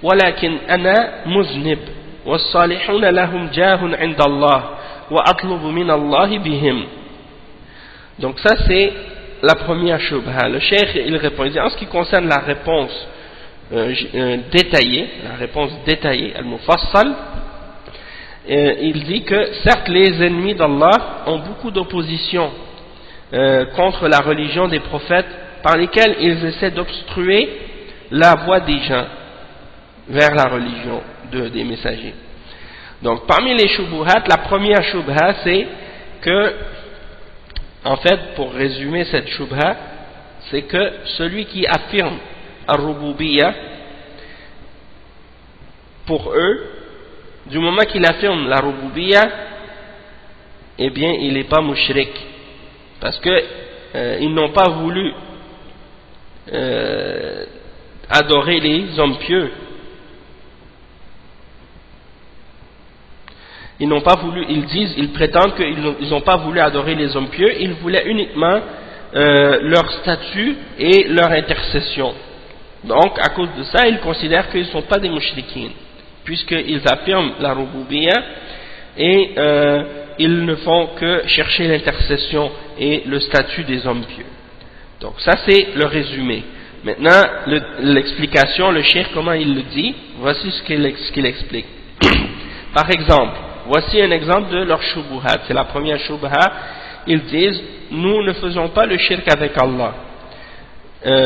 ولكن أنا مذنب والصالحون لهم جاه عند الله وأطلب من الله بهم. Donc ça c'est la première shubha. Le cheikh il répond, il dit, en ce qui concerne la réponse détaillée, al-mufassal, il dit que certes les ennemis d'Allah ont beaucoup d'opposition contre la religion des prophètes, par lesquels ils essaient d'obstruer la voie des gens vers la religion des messagers. Donc parmi les shubuhat, la première shubha c'est que, en fait pour résumer cette shubha, c'est que celui qui affirme ar-rububiyyah, pour eux, du moment qu'il affirme la rububiyyah, eh bien il n'est pas mushrik, parce que ils n'ont pas voulu adorer les hommes pieux. Ils n'ont pas voulu, ils prétendent qu'ils n'ont pas voulu adorer les hommes pieux, ils voulaient uniquement leur statut et leur intercession. Donc à cause de ça, ils considèrent qu'ils ne sont pas des mushrikines, puisqu'ils affirment la rububiyyah et ils ne font que chercher l'intercession et le statut des hommes pieux. Donc ça c'est le résumé. Maintenant l'explication, le cheikh comment il le dit, voici ce qu'il explique. Par exemple, voici un exemple de leur shubuhat. C'est la première shubha. Ils disent, nous ne faisons pas le shirk avec Allah.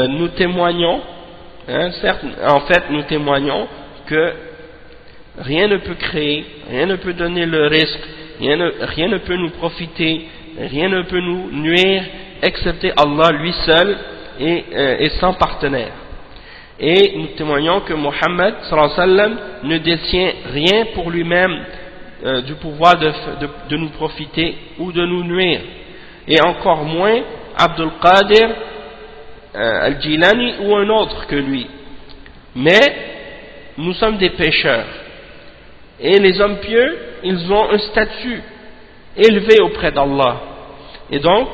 Nous témoignons, certes, en fait nous témoignons que rien ne peut créer, rien ne peut donner le risque, rien ne peut nous profiter, rien ne peut nous nuire, excepté Allah lui seul et sans partenaire. Et nous témoignons que Mohammed sallallahu alayhi wa sallam ne détient rien pour lui-même du pouvoir de nous profiter ou de nous nuire, et encore moins Abdul Qadir Al-Jilani ou un autre que lui. Mais nous sommes des pécheurs. Et les hommes pieux, ils ont un statut élevé auprès d'Allah. Et donc,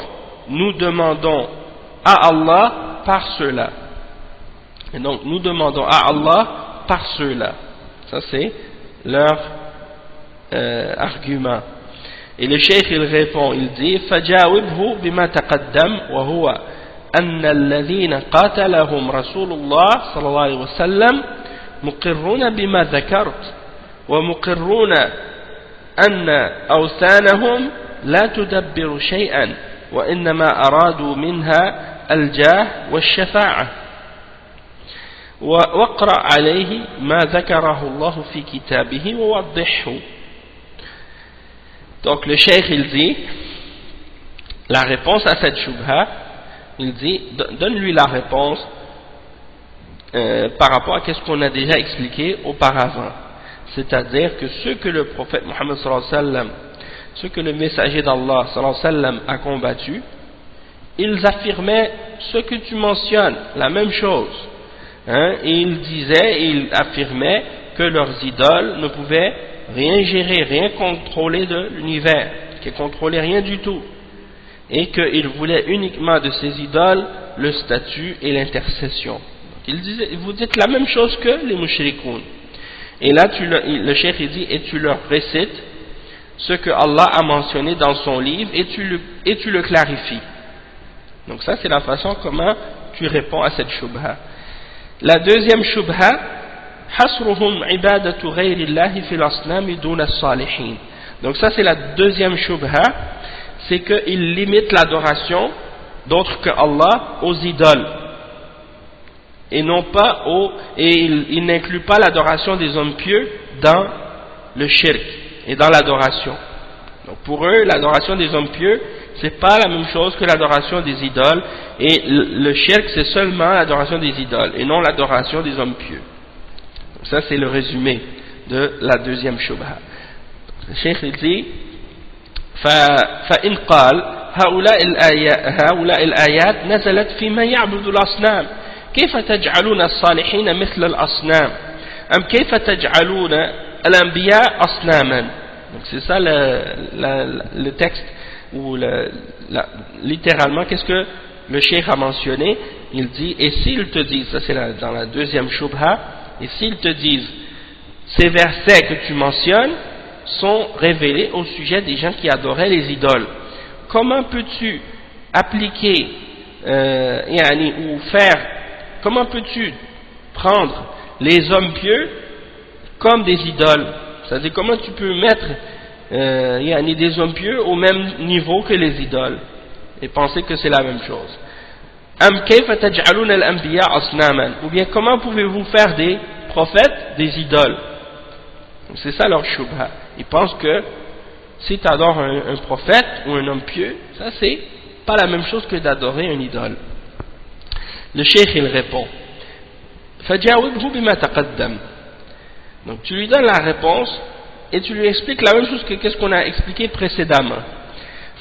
nous demandons à Allah par cela. Et donc, nous demandons à Allah par cela. Ça, c'est leur argument. Et le cheikh, il répond, il dit فَجَاوِبْهُ بِمَا تَقَدَّمْ وَهُوَ أَنَّ الَّذِينَ قَاتَلَهُمْ رَسُولُ اللَّهِ صلى الله عليه وسلم مقرون بما ذكرت ومقرون أن أوثانهم لا تدبر شيئا وإنما أرادوا منها الجاه والشفاعة واقرأ عليه ما ذكره الله في كتابه ووضحه. Donc le cheikh il dit la réponse à cette shubha, il dit donne-lui la réponse par rapport à ce qu'on a déjà expliqué auparavant, c'est-à-dire que ce que le prophète Mohammed sallallahu alayhi wa sallam, ce que le messager d'Allah sallallahu alayhi wa sallam a combattu, ils affirmaient ce que tu mentionnes, la même chose, hein, et ils disaient, ils affirmaient que leurs idoles ne pouvaient rien gérer, rien contrôler de l'univers, qu'ils ne contrôlaient rien du tout, et qu'ils voulaient uniquement de ces idoles le statut et l'intercession. Il disait, vous dites la même chose que les mushrikoun. Et là, le cheikh il dit, et tu leur récites ce que Allah a mentionné dans son livre, et tu le clarifies. Donc ça, c'est la façon comment tu réponds à cette shubha. La deuxième shubha, hasruhum ibadatu ghayrillahi fil asnami duna as-salihin. Donc ça, c'est la deuxième shubha, c'est qu'ils limitent l'adoration d'autres que Allah aux idoles. Et non pas ils n'incluent pas l'adoration des hommes pieux dans le shirk et dans l'adoration. Donc pour eux, l'adoration des hommes pieux, c'est pas la même chose que l'adoration des idoles, et le shirk c'est seulement l'adoration des idoles et non l'adoration des hommes pieux. Donc ça c'est le résumé de la deuxième shubha. Le cheikh il dit فإن قال هؤلاء الآيات نزلت في من يعبد الأصنام كيف تجعلون الصالحين مثل الأصنام أم كيف تجعلون الأنبياء أصناما. Donc c'est ça le texte où littéralement qu'est-ce que le cheikh a mentionné. Il dit, et s'ils te disent, ça c'est dans la deuxième shubha, et s'ils te disent ces versets que tu mentionnes sont révélés au sujet des gens qui adoraient les idoles, comment peux-tu appliquer ou faire, comment peux-tu prendre les hommes pieux comme des idoles, c'est-à-dire comment tu peux mettre des hommes pieux au même niveau que les idoles et penser que c'est la même chose. Ou bien comment pouvez-vous faire des prophètes des idoles? C'est ça leur shubha. Ils pensent que si tu adores un prophète ou un homme pieux, ça c'est pas la même chose que d'adorer un idole. Le cheikh il répond, donc tu lui donnes la réponse et tu lui expliques la même chose que qu'est-ce qu'on a expliqué précédemment.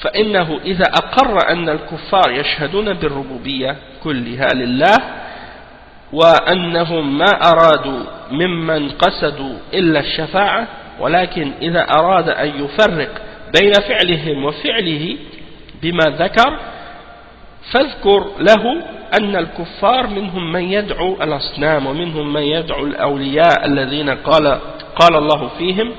فإنه إذا أقر أن الكفار يشهدون بالربوبية كلها لله وأنهم ما أرادوا ممن قصدوا إلا الشفاعة، ولكن إذا أراد أن يفرق بين فعلهم وفعله بما ذكر فاذكر له أن الكفار منهم من يدعو الأصنام ومنهم من يدعو الأولياء الذين قال الله فيهم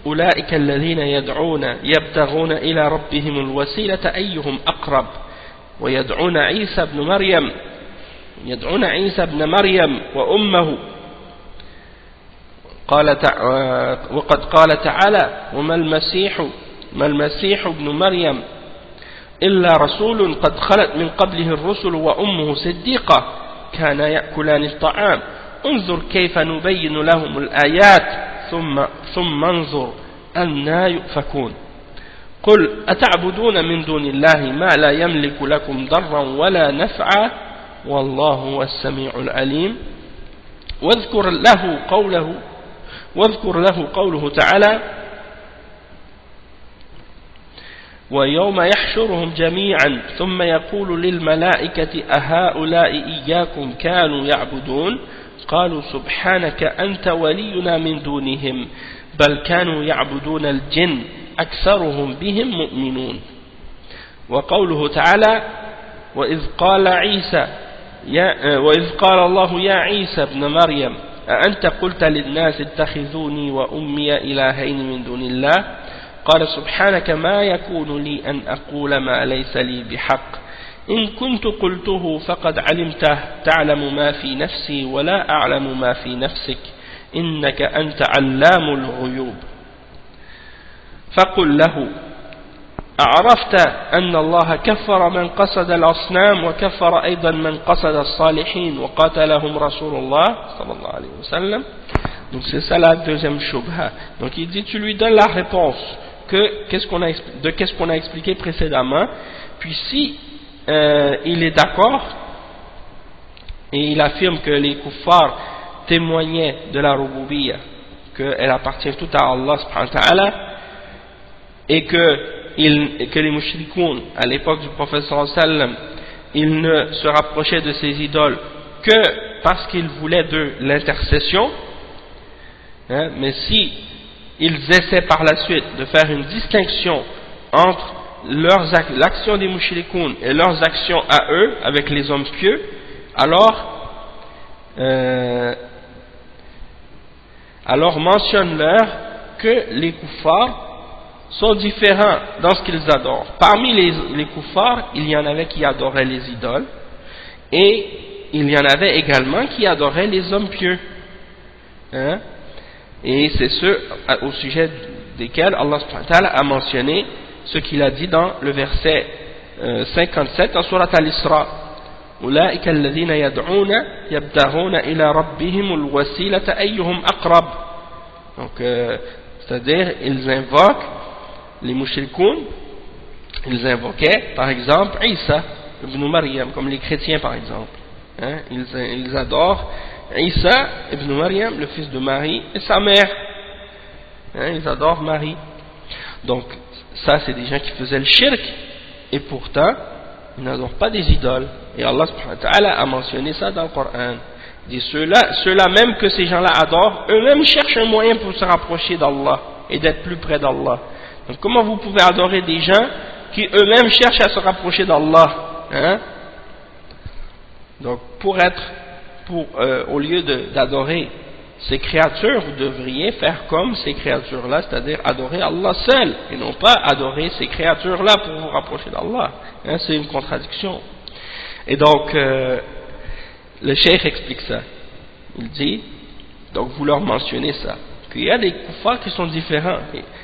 أولئك الذين يدعون يبتغون إلى ربهم الوسيلة أيهم أقرب ويدعون عيسى بن مريم وأمه وقد قال تعالى وما المسيح ابن مريم إلا رسول قد خلت من قبله الرسل وأمه صديقة كان يأكلان الطعام انظر كيف نبين لهم الآيات ثم انظر أنى يؤفكون قل أتعبدون من دون الله ما لا يملك لكم ضرا ولا نفعا والله هو السميع العليم واذكر له قوله تعالى ويوم يحشرهم جميعا ثم يقول للملائكة أهؤلاء إياكم كانوا يعبدون قالوا سبحانك أنت ولينا من دونهم بل كانوا يعبدون الجن أكثرهم بهم مؤمنون. وقوله تعالى وإذ قال الله يا عيسى ابن مريم أأنت قلت للناس اتخذوني وأمي إلهين من دون الله قال سبحانك ما يكون لي أن أقول ما ليس لي بحق إن كنت قلته فقد علمته تعلم ما في نفسي ولا أعلم ما في نفسك إنك أنت علام الغيوب. فقل له أعرفت أن الله كفر من قصد الأصنام وكفر أيضا من قصد الصالحين وقاتلهم رسول الله صلى الله عليه وسلم. Donc c'est ça la deuxième shubha. Donc il dit tu lui donnes la réponse qu'est-ce qu'on a expliqué précédemment, puis si il est d'accord et il affirme que les kuffars témoignaient de la rububiyya, qu'elle appartient tout à Allah subhanahu wa ta'ala, et que les mushrikoun à l'époque du prophète sallallahu alayhi wa sallam, ils ne se rapprochaient de ces idoles que parce qu'ils voulaient de l'intercession, hein, mais si ils essaient par la suite de faire une distinction entre l'action des mushrikoun et leurs actions à eux avec les hommes pieux, alors mentionne-leur que les kuffars sont différents dans ce qu'ils adorent. Parmi les kuffars, il y en avait qui adoraient les idoles, et il y en avait également qui adoraient les hommes pieux, hein? Et c'est ceux au sujet desquels Allah subhanahu wa ta'ala a mentionné ce qu'il a dit dans le verset 57 en surat Al-Isra. أولئك الذين يدعون يبتغون إلى ربهم الوسيلة أيهم أقرب. Donc c'est-à-dire ils invoquent les mushrikoun, ils invoquaient par exemple Isa ibn Maryam, comme les chrétiens par exemple, hein? Ils adorent Isa ibn Maryam, le fils de Marie, et sa mère, hein? Ils adorent Marie. Donc ça c'est des gens qui faisaient le shirk, et pourtant ils n'adorent pas des idoles, et Allah subhanahu wa ta'ala a mentionné ça dans le Coran. Il dit ceux-là même que ces gens-là adorent, eux-mêmes cherchent un moyen pour se rapprocher d'Allah et d'être plus près d'Allah. Donc comment vous pouvez adorer des gens qui eux-mêmes cherchent à se rapprocher d'Allah, hein? Donc au lieu d'adorer ces créatures, vous devriez faire comme ces créatures-là, c'est-à-dire adorer Allah seul, et non pas adorer ces créatures-là pour vous rapprocher d'Allah, hein? C'est une contradiction. Et donc le cheikh explique ça. Il dit, donc vous leur mentionnez ça, qu'il y a des kuffars qui sont différents,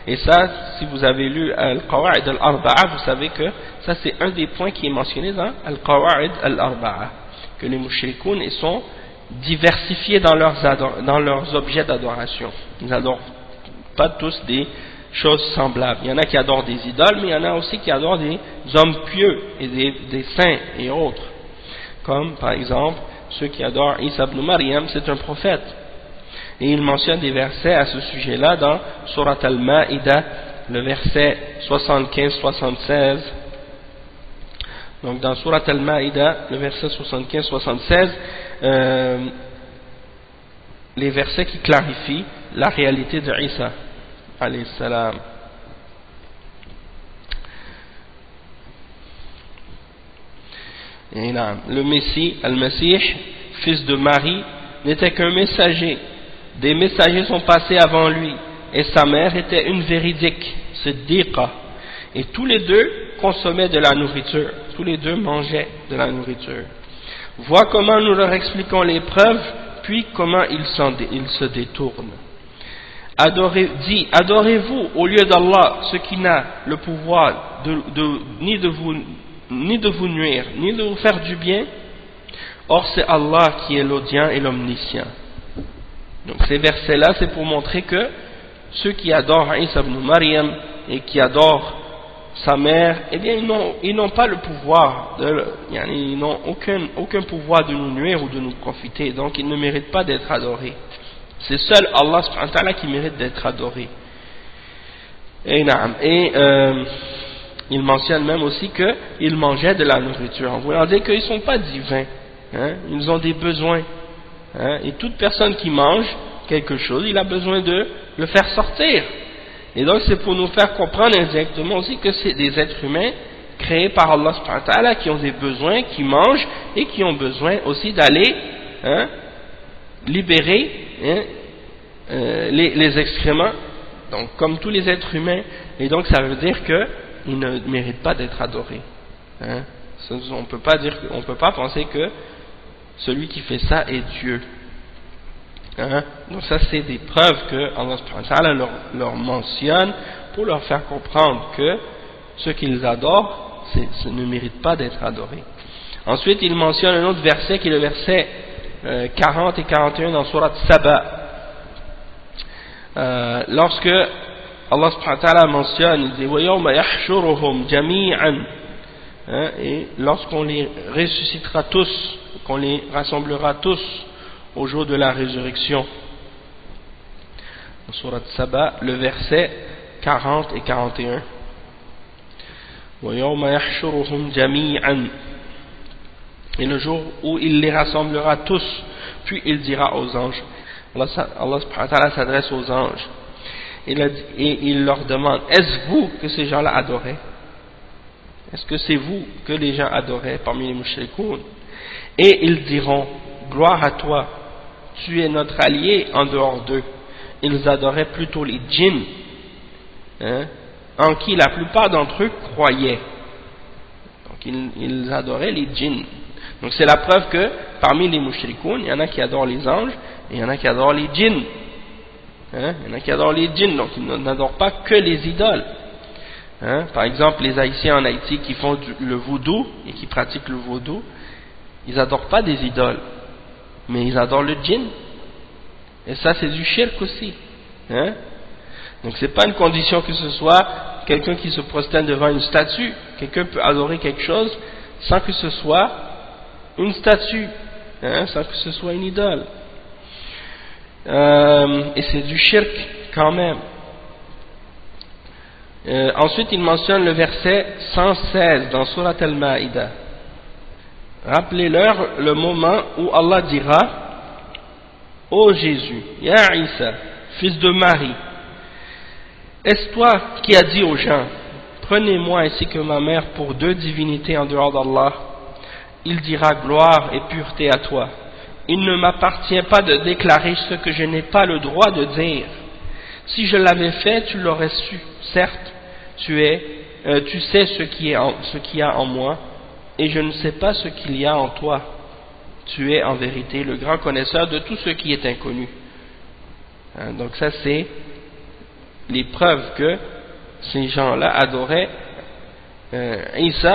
et ça, si vous avez lu Al-Qawa'id Al-Arba'a, vous savez que ça c'est un des points qui est mentionné dans Al-Qawa'id Al-Arba'a, que les mushrikoun ils sont diversifiés dans leurs objets d'adoration. Ils n'adorent pas tous des choses semblables. Il y en a qui adorent des idoles, mais il y en a aussi qui adorent des hommes pieux et des saints et autres, comme par exemple ceux qui adorent Isa ibn Maryam, c'est un prophète, et il mentionne des versets à ce sujet-là dans Surat Al-Ma'idah, le verset 75-76. Donc dans Surat Al-Ma'idah, le verset 75-76, les versets qui clarifient la réalité de Isa alayhi salam. Et là, le Messie, Al-Masih, fils de Marie, n'était qu'un messager. Des messagers sont passés avant lui, et sa mère était une véridique, Siddiqa. Et tous les deux consommaient de la nourriture, tous les deux mangeaient de la nourriture. Vois comment nous leur expliquons les preuves, puis comment ils se détournent. Adorez-vous au lieu d'Allah ce qui n'a le pouvoir ni de vous nuire, ni de vous faire du bien. Or c'est Allah qui est l'audient et l'omniscient. Donc ces versets-là, c'est pour montrer que ceux qui adorent Isa ibn Maryam et qui adorent sa mère, eh bien ils n'ont pas le pouvoir, ils n'ont aucun pouvoir de nous nuire ou de nous profiter, donc ils ne méritent pas d'être adorés. C'est seul Allah subhanahu wa ta'ala qui mérite d'être adoré. Et Il mentionne même aussi qu'ils mangeaient de la nourriture, en voulant dire qu'ils ne sont pas divins, hein, ils ont des besoins, hein, et toute personne qui mange quelque chose, il a besoin de le faire sortir. Et donc c'est pour nous faire comprendre indirectement aussi que c'est des êtres humains créés par Allah subhanahu wa ta'ala qui ont des besoins, qui mangent et qui ont besoin aussi d'aller, hein, libérer, hein, les excréments, donc comme tous les êtres humains. Et donc ça veut dire qu'ils ne méritent pas d'être adorés, hein. On peut pas penser que celui qui fait ça est Dieu, hein. Donc ça c'est des preuves que Allah subhanahu wa ta'ala leur mentionne pour leur faire comprendre que ceux qu'ils adorent ne méritent pas d'être adorés. Ensuite il mentionne un autre verset qui est le verset 40 et 41 dans Surat Saba, lorsque Allah subhanahu wa ta'ala mentionne, il dit وَيَوْمَ يَحْشُرُهُمْ جَمِيعًا, et lorsqu'on les ressuscitera tous, qu'on les rassemblera tous au jour de la résurrection. Surat Saba, le verset 40 et 41. وَيَوْمَ يَحْشُرُهُمْ جَمِيعًا, et le jour où il les rassemblera tous, puis il dira aux anges, Allah subhanahu wa ta'ala s'adresse aux anges, et il leur demande, est-ce vous que ces gens-là adoraient? Est-ce que c'est vous que les gens adoraient parmi les mushrikoun? Et ils diront, gloire à toi, tu es notre allié en dehors d'eux. Ils adoraient plutôt les djinns, hein, en qui la plupart d'entre eux croyaient. Donc ils adoraient les djinns. Donc c'est la preuve que parmi les mushrikoun, il y en a qui adorent les anges et il y en a qui adorent les djinns, hein, il y en a qui adorent les djinns, donc ils n'adorent pas que les idoles, hein. Par exemple les Haïtiens en Haïti qui font le vaudou et qui pratiquent le vaudou, ils n'adorent pas des idoles, mais ils adorent le djinn, et ça c'est du shirk aussi, hein. Donc c'est pas une condition que ce soit quelqu'un qui se prosterne devant une statue. Quelqu'un peut adorer quelque chose sans que ce soit une statue, hein, sans que ce soit une idole, et c'est du shirk quand même. Ensuite il mentionne le verset 116 dans Surat Al-Ma'idah. Rappelez-leur le moment où Allah dira, ô Jésus, Ya Isa, fils de Marie, est-ce toi qui as dit aux gens, prenez-moi ainsi que ma mère pour deux divinités en dehors d'Allah? Il dira, gloire et pureté à toi. Il ne m'appartient pas de déclarer ce que je n'ai pas le droit de dire. Si je l'avais fait, tu l'aurais su. Certes, tu sais ce qu'il y a en moi, et je ne sais pas ce qu'il y a en toi. Tu es en vérité le grand connaisseur de tout ce qui est inconnu. Hein, donc ça c'est les preuves que ces gens-là adoraient Isa,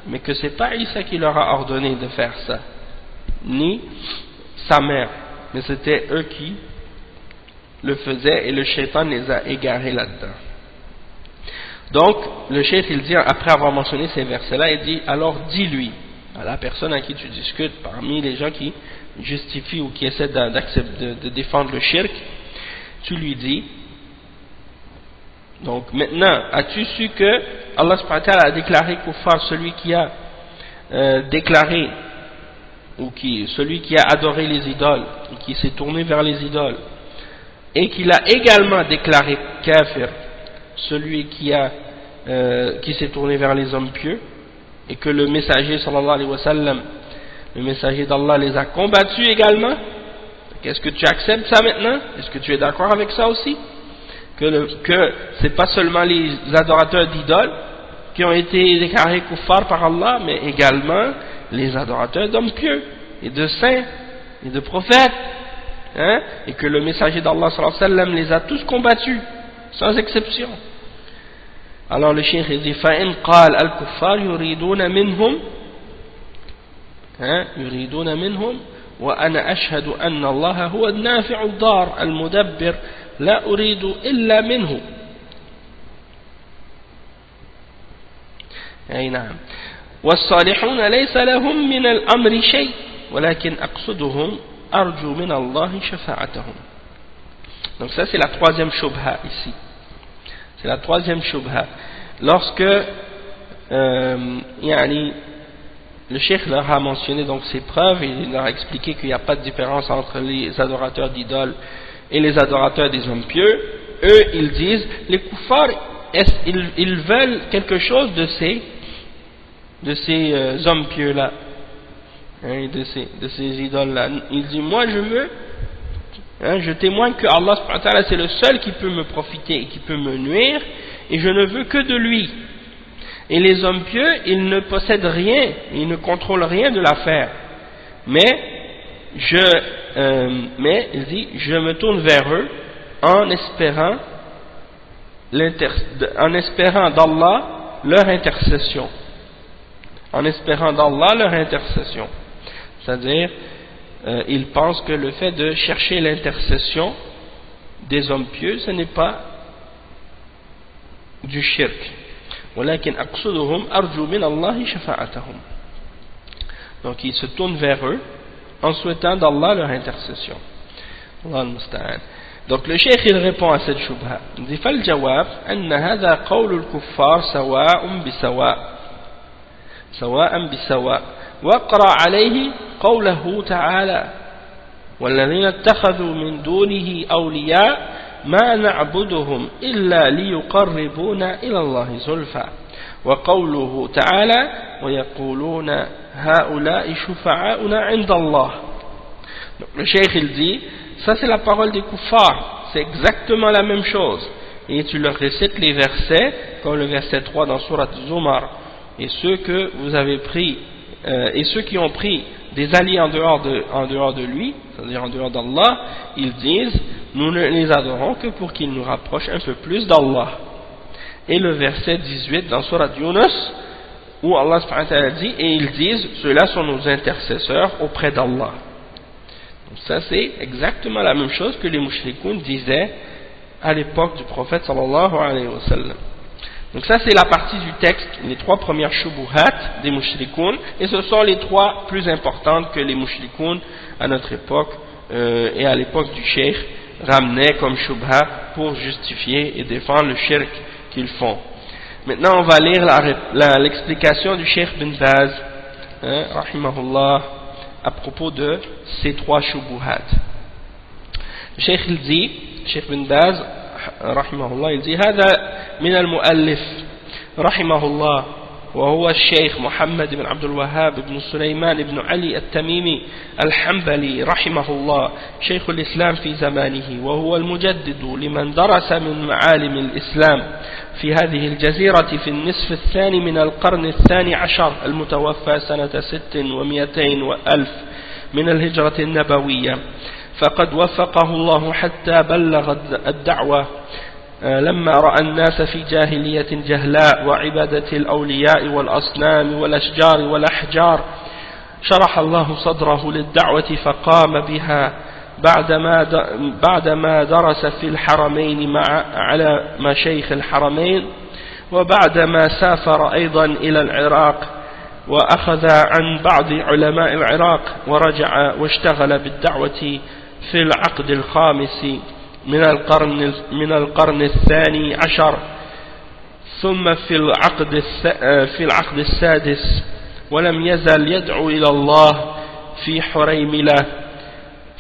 mais que c'est pas Isa qui leur a ordonné de faire ça, ni sa mère, mais c'était eux qui le faisaient, et le shaitan les a égarés là-dedans. Donc le cheikh il dit, après avoir mentionné ces versets-là, il dit, alors dis-lui à la personne à qui tu discutes, parmi les gens qui justifient ou qui essaient de défendre le shirk, tu lui dis, donc maintenant, as-tu su que Allah subhanahu wa ta'ala a déclaré kuffar, celui qui a déclaré, ou celui qui a adoré les idoles, et qui s'est tourné vers les idoles, et qu'il a également déclaré kafir, celui qui s'est tourné vers les hommes pieux, et que le messager sallallahu alayhi wa sallam, le messager d'Allah les a combattus également? Est-ce que tu acceptes ça maintenant? Est-ce que tu es d'accord avec ça aussi? Que c'est pas seulement les adorateurs d'idoles qui ont été déclarés kuffar par Allah, mais également les adorateurs d'hommes pieux et de saints et de prophètes, hein, et que le messager d'Allah sallallahu alayhi wa sallam les a tous combattus sans exception. Alors le cheikh dit, فَإِنْ قَالَ الْكُفَّارِ يُرِيدُونَ مِنْهُمْ وَأَنَا أَشْهَدُ أَنَّ اللَّهَ هُوَ النَّافِعُ الضَّارُ الْمُدَبِّرُ لا أريد إلا منه. أي نعم. والصالحون ليس لهم من الأمر شيء ولكن أقصدهم أرجو من الله شفاعتهم. Donc ça c'est la troisième shubha ici. C'est la troisième shubha. lorsque le cheikh leur a mentionné donc ces preuves, et il leur a expliqué qu'il n'y a pas de différence entre les adorateurs d'idoles et les adorateurs des hommes pieux, eux ils disent, les kuffars, ils veulent quelque chose de ces hommes pieux là, hein, de ces idoles là. Ils disent, moi je veux, hein, je témoigne que Allah subhanahu wa ta'ala c'est le seul qui peut me profiter et qui peut me nuire, et je ne veux que de lui. Et les hommes pieux, ils ne possèdent rien, ils ne contrôlent rien de l'affaire. Mais il dit, je me tourne vers eux en espérant d'Allah leur intercession. En espérant d'Allah leur intercession. C'est-à-dire, ils pensent que le fait de chercher l'intercession des hommes pieux, ce n'est pas du shirk. ولكن أقصدهم أرجو من الله شفاعتهم. Donc ils se tournent vers eux en souhaitant d'Allah leur intercession. Allah al-Musta'an. Donc le cheikh il répond à cette shubha. Il dit فالجواب أن هذا قول الكفار سواء بسواء واقرأ عليه قوله تعالى والذين اتخذوا من دونه أولياء ما نعبدهم إلا ليقربونا إلى الله زلفى وقوله تعالى ويقولون هؤلاء شفعاؤنا عند الله. Donc, le cheikh il dit, ça c'est la parole des kuffars, c'est exactement la même chose, et tu leur récites les versets comme le verset 3 dans Surat Zumar, et ceux que vous avez pris et ceux qui ont pris des alliés en dehors de lui, c'est-à-dire en dehors d'Allah, ils disent, nous ne les adorons que pour qu'ils nous rapprochent un peu plus d'Allah. Et le verset 18 dans Surat Yunus, où Allah subhanahu wa ta'ala dit, et ils disent, ceux-là sont nos intercesseurs auprès d'Allah. Donc ça c'est exactement la même chose que les mushrikoun disaient à l'époque du prophète sallallahu alayhi wa sallam. Donc ça c'est la partie du texte, les trois premières shubuhat des mushrikoun, et ce sont les trois plus importantes que les mushrikoun à notre époque et à l'époque du cheikh ramenaient comme shubha pour justifier et défendre le shirk qu'ils font. Maintenant on va lire l'explication du cheikh bin Baz, rahimahullah, à propos de ces trois shubuhat. Le cheikh il dit, cheikh bin Baz رحمه الله يلزي هذا من المؤلف رحمه الله وهو الشيخ محمد بن عبد الوهاب بن سليمان بن علي التميمي الحنبلي رحمه الله شيخ الإسلام في زمانه وهو المجدد لمن درس من معالم الإسلام في هذه الجزيرة في النصف الثاني من القرن الثاني عشر المتوفى سنة 600 وألف من الهجرة النبوية فقد وفقه الله حتى بلغ الدعوة لما رأى الناس في جاهلية جهلاء وعبادة الأولياء والأصنام والأشجار والأحجار شرح الله صدره للدعوة فقام بها بعدما درس في الحرمين على مشايخ الحرمين وبعدما سافر أيضا إلى العراق وأخذ عن بعض علماء العراق ورجع واشتغل بالدعوة في العقد الخامس من القرن الثاني عشر ثم في العقد السادس ولم يزل يدعو إلى الله في حريملة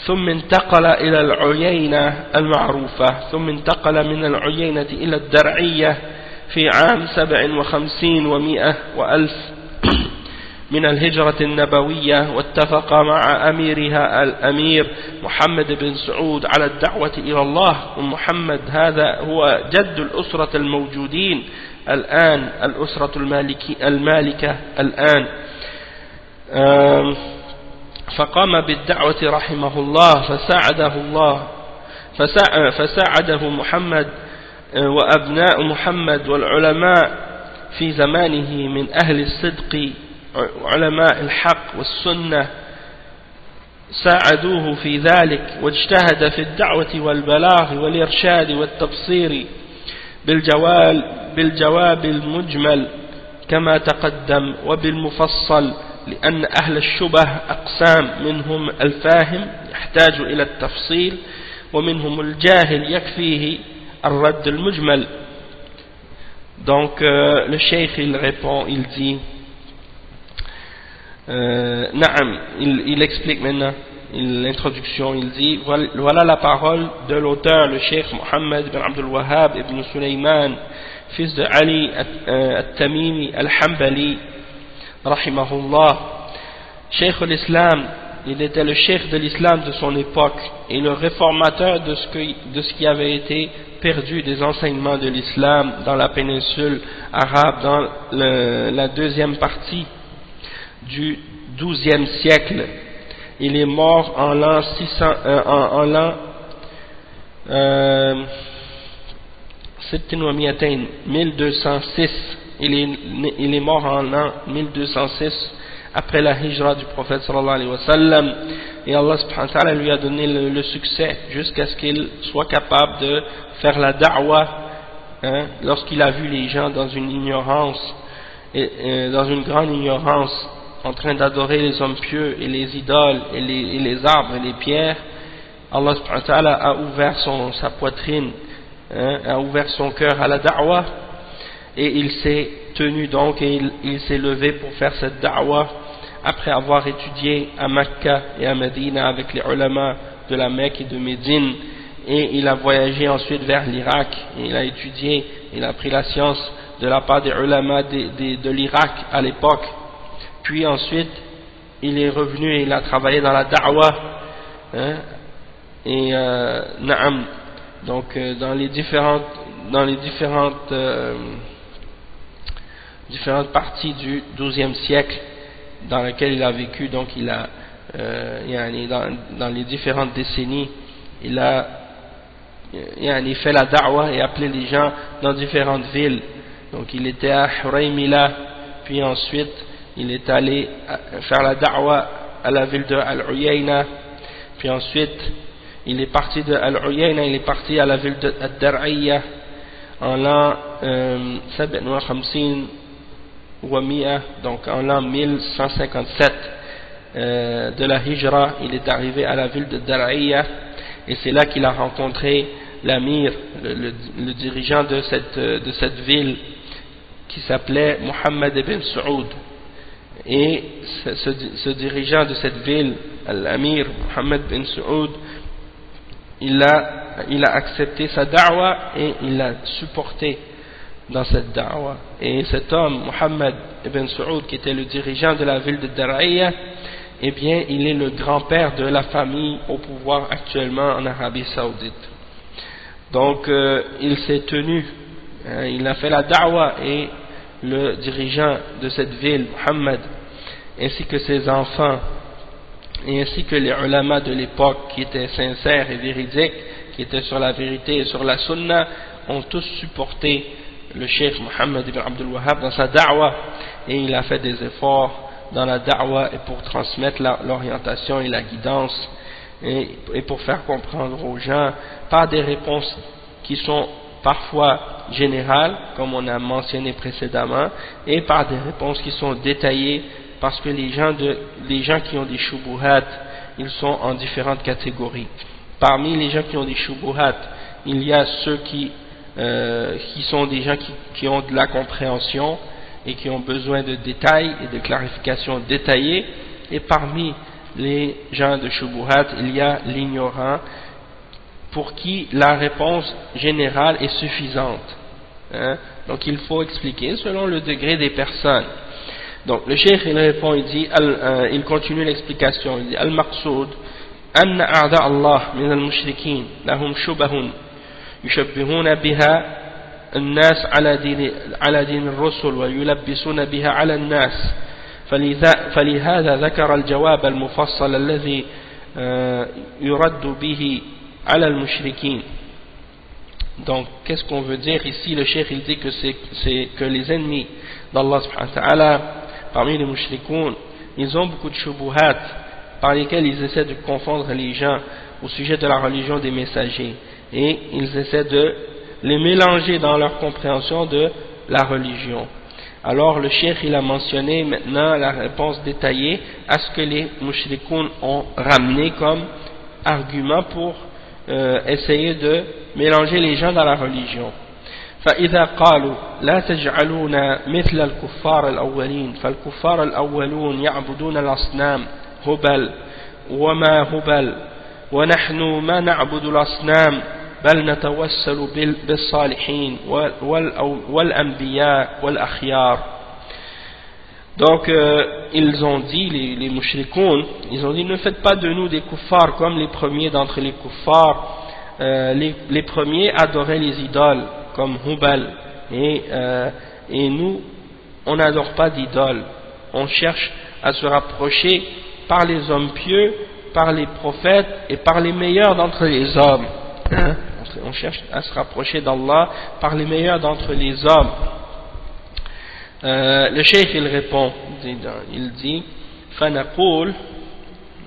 ثم انتقل إلى العيينة المعروفة ثم انتقل من العيينة إلى الدرعية في عام 57 و100 وألف من الهجرة النبوية واتفق مع أميرها الأمير محمد بن سعود على الدعوة إلى الله ومحمد هذا هو جد الأسرة الموجودين الآن الأسرة المالكة الآن فقام بالدعوة رحمه الله فساعده محمد وأبناء محمد والعلماء في زمانه من أهل الصدق علماء الحق والسنة ساعدوه في ذلك واجتهد في الدعوة والبلاغ والإرشاد والتبصير بالجواب المجمل كما تقدم وبالمفصل لأن أهل الشبه أقسام منهم الفاهم يحتاج إلى التفصيل ومنهم الجاهل يكفيه الرد المجمل Donc le cheikh il répond, il dit Naam, il explique maintenant l'introduction, il dit voilà la parole de l'auteur, le cheikh Mohammed ibn Abdul Wahhab ibn Sulaiman, fils de Ali al-Tamimi al-Hanbali rahimahullah, cheikh l'islam. Il était le cheikh de l'islam de son époque et le réformateur de ce qui avait été perdu des enseignements de l'islam dans la péninsule arabe dans la deuxième partie du XIIe siècle. Il est mort en l'an 1206. Il est mort en l'an 1206 après la hijra du prophète sallallahu alayhi wa sallam, et Allah subhanahu wa ta'ala lui a donné le succès jusqu'à ce qu'il soit capable de faire la da'wah, lorsqu'il a vu les gens dans une ignorance, dans une grande ignorance, en train d'adorer les hommes pieux et les idoles et les arbres et les pierres. Allah subhanahu wa ta'ala a ouvert sa poitrine, a ouvert son cœur à la da'wah, et il s'est tenu donc et il s'est levé pour faire cette da'wah après avoir étudié à Mecca et à Médine avec les ulama de la Mecque et de Médine, et il a voyagé ensuite vers l'Irak et il a étudié, il a pris la science de la part des ulama de l'Irak à l'époque, puis ensuite il est revenu et il a travaillé dans la da'wah, et na'am, donc dans les différentes parties du XIIe siècle dans lesquelles il a vécu. Donc il a dans les différentes décennies il a fait la da'wah et appelé les gens dans différentes villes. Donc il était à Huraymila, puis ensuite il est allé faire la da'wah à la ville de Al-Uyayna, puis ensuite il est parti de Al-Uyayna, il est parti à la ville de Ad-Dar'iyya en l'an 57 donc en l'an 1157 de la Hijra. Il est arrivé à la ville de Dar'iyya et c'est là qu'il a rencontré l'amir, le dirigeant de cette ville qui s'appelait Mohammed ibn Saoud. Et ce dirigeant de cette ville, l'amir Mohammed ibn Saoud, il a accepté sa da'wah et il l'a supporté dans cette da'wah. Et cet homme, Mohammed ibn Saoud, qui était le dirigeant de la ville de Dar'iyya, eh bien, il est le grand-père de la famille au pouvoir actuellement en Arabie Saoudite. Donc, il s'est tenu, il a fait la da'wah, et le dirigeant de cette ville, Mohammed, ainsi que ses enfants, et ainsi que les ulama de l'époque qui étaient sincères et véridiques, qui étaient sur la vérité et sur la sunna, ont tous supporté le cheikh Mohammed ibn Abdul Wahhab dans sa da'wah, et il a fait des efforts dans la da'wah et pour transmettre l'orientation et la guidance, et pour faire comprendre aux gens par des réponses qui sont parfois générales, comme on a mentionné précédemment, et par des réponses qui sont détaillées, parce que les gens qui ont des shubuhat, ils sont en différentes catégories. Parmi les gens qui ont des shubuhat, il y a ceux qui sont des gens qui ont de la compréhension et qui ont besoin de détails et de clarifications détaillées, et parmi les gens de shubuhat, il y a l'ignorant pour qui la réponse générale est suffisante. Donc il faut expliquer selon le degré des personnes. Donc le cheikh il répond, il continue l'explication, il dit al-maqsoud أن أعداء الله من المشركين لهم شبه يشبهون بها الناس على دين الرسل ويلبسون بها على الناس فلهذا ذكر الجواب المفصل الذي يرد به على المشركين. Donc qu'est-ce qu'on veut dire ici? Le cheikh il dit que c'est que les ennemis d'Allah subhanahu wa ta'ala parmi les mushrikoun, ils ont beaucoup de shubuhat par lesquels ils essaient de confondre les gens au sujet de la religion des messagers, et ils essaient de les mélanger dans leur compréhension de la religion. Alors le cheikh il a mentionné maintenant la réponse détaillée à ce que les mushrikoun ont ramené comme argument pour essayer de mélanger les gens dans la religion. فإذا قالوا لا تجعلون مثل الكفار الأولين فالكفار الأولون يعبدون الأصنام هبل وما هبل ونحن ما نعبد الأصنام بل نتوسل بالصالحين والأنبياء والأخيار. Donc ils ont dit, les mushrikoun, ils ont dit ne faites pas de nous des kuffars comme les premiers d'entre les kuffars. Les premiers adoraient les idoles comme Hubal et nous on n'adore pas d'idoles, on cherche à se rapprocher par les hommes pieux, par les prophètes et par les meilleurs d'entre les hommes, hein? On cherche à se rapprocher d'Allah par les meilleurs d'entre les hommes. Le cheikh il répond, il dit fanaqul,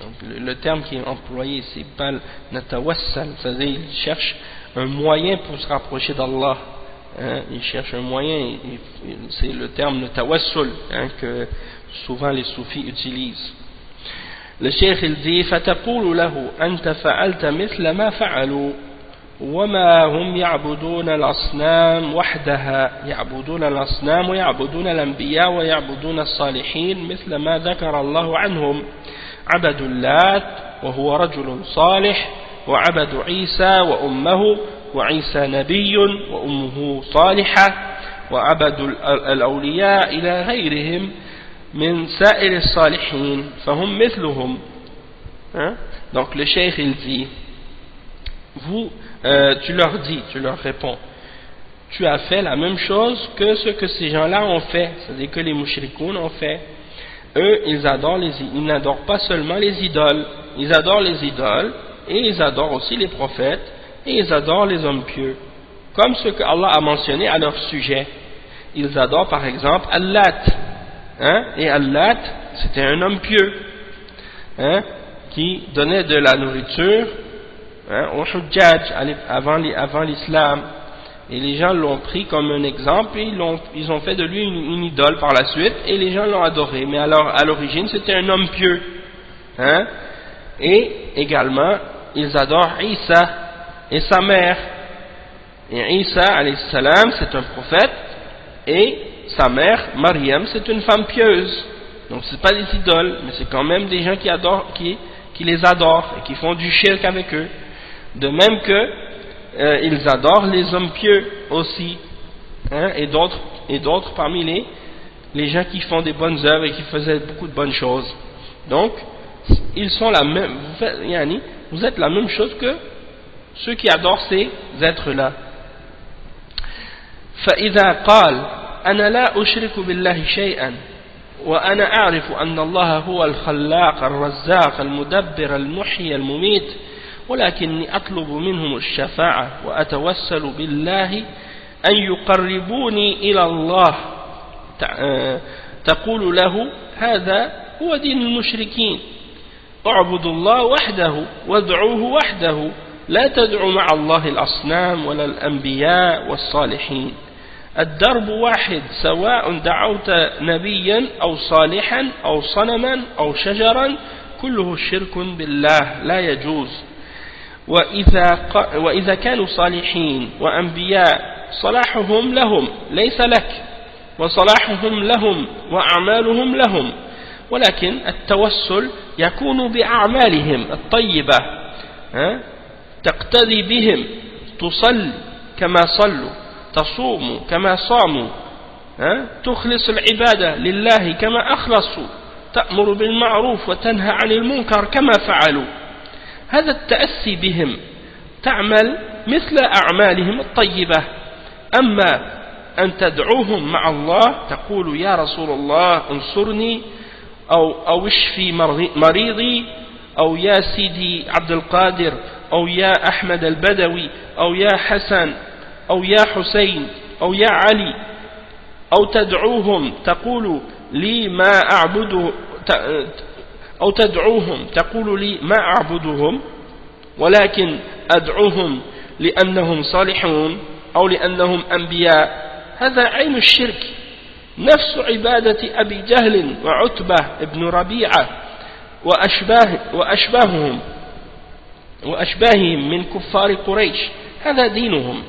donc le terme qui est employé c'est bal natawassal, c'est-à-dire il cherche un moyen pour se rapprocher d'Allah, hein? Il cherche un moyen, c'est le terme le tawassul, hein, que souvent les soufis utilisent. Le cheikh il dit fataqulu lahu anta fa'alta mithla ma fa'alu وما هم يعبدون الأصنام وحدها يعبدون الأصنام ويعبدون الأنبياء ويعبدون الصالحين مثل ما ذكر الله عنهم عبدوا اللات وهو رجل صالح وعبدوا عيسى وأمه وعيسى نبي وأمه صالحة وعبدوا الأولياء إلى غيرهم من سائر الصالحين فهم مثلهم. Donc le cheikh il dit tu leur dis, tu leur réponds, tu as fait la même chose que ce que ces gens-là ont fait, c'est-à-dire que les mushrikoun ont fait. Eux, ils n'adorent pas seulement les idoles, ils adorent les idoles et ils adorent aussi les prophètes et ils adorent les hommes pieux, comme ce que Allah a mentionné à leur sujet. Ils adorent par exemple Allat, hein? Et Allat, c'était un homme pieux, hein? Qui donnait de la nourriture, hein, au Hujjaj avant l'islam, et les gens l'ont pris comme un exemple et ils ont fait de lui une idole par la suite et les gens l'ont adoré, mais alors à l'origine c'était un homme pieux, hein? Et également ils adorent Isa et sa mère, et Isa alayhi salam c'est un prophète et sa mère Maryam c'est une femme pieuse, donc c'est pas des idoles mais c'est quand même des gens qui les adorent et qui font du shirk avec eux. De même que ils adorent les hommes pieux aussi, hein, et d'autres parmi les gens qui font des bonnes œuvres et qui faisaient beaucoup de bonnes choses. Donc ils sont la même, vous êtes la même chose que ceux qui adorent ces êtres-là. فإذا قال أنا لا أشرك بالله شيئا وأنا أعرف أن الله هو الخلاق الرزاق المدبر المحيي المميت ولكني أطلب منهم الشفاعة وأتوسل بالله أن يقربوني إلى الله تقول له هذا هو دين المشركين اعبدوا الله وحده وادعوه وحده لا تدعوا مع الله الأصنام ولا الأنبياء والصالحين الدرب واحد سواء دعوت نبيا أو صالحا أو صنما أو شجرا كله شرك بالله لا يجوز وإذا كانوا صالحين وأنبياء صلاحهم لهم ليس لك وصلاحهم لهم وأعمالهم لهم ولكن التوسل يكون بأعمالهم الطيبة تقتدي بهم تصلي كما صلوا تصوم كما صاموا تخلص العبادة لله كما أخلصوا تأمر بالمعروف وتنهى عن المنكر كما فعلوا هذا التأسي بهم تعمل مثل أعمالهم الطيبة أما أن تدعوهم مع الله تقول يا رسول الله انصرني أو اشفي مريضي أو يا سيدي عبد القادر أو يا أحمد البدوي أو يا حسن أو يا حسين أو يا علي أو تدعوهم تقول لي ما أعبده أو تدعوهم تقول لي ما أعبدهم ولكن أدعوهم لأنهم صالحون أو لأنهم أنبياء هذا عين الشرك نفس عبادة أبي جهل وعتبة ابن ربيعة وأشباههم من كفار قريش هذا دينهم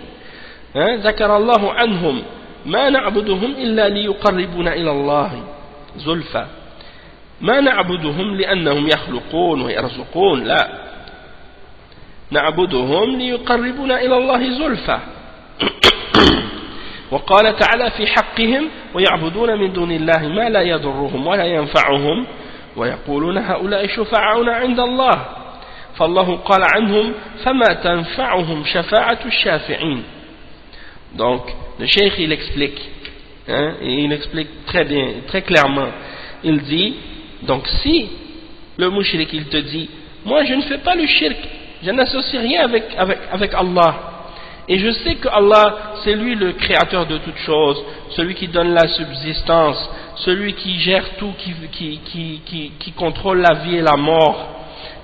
ذكر الله عنهم ما نعبدهم إلا ليقربونا إلى الله زلفى ما نعبدهم لأنهم يخلقون ويرزقون لا نعبدهم ليقربونا إلى الله زلفى وقال تعالى في حقهم ويعبدون من دون الله ما لا يضرهم ولا ينفعهم ويقولون هؤلاء شفعاؤنا عند الله فالله قال عنهم فما تنفعهم شفاعة الشافعين. Donc le cheikh il explique il explique très bien, très clairement. Il dit donc si le mushrik il te dit moi je ne fais pas le shirk, je n'associe rien avec Allah et je sais que Allah c'est lui le créateur de toutes choses, celui qui donne la subsistance, celui qui gère tout, qui contrôle la vie et la mort,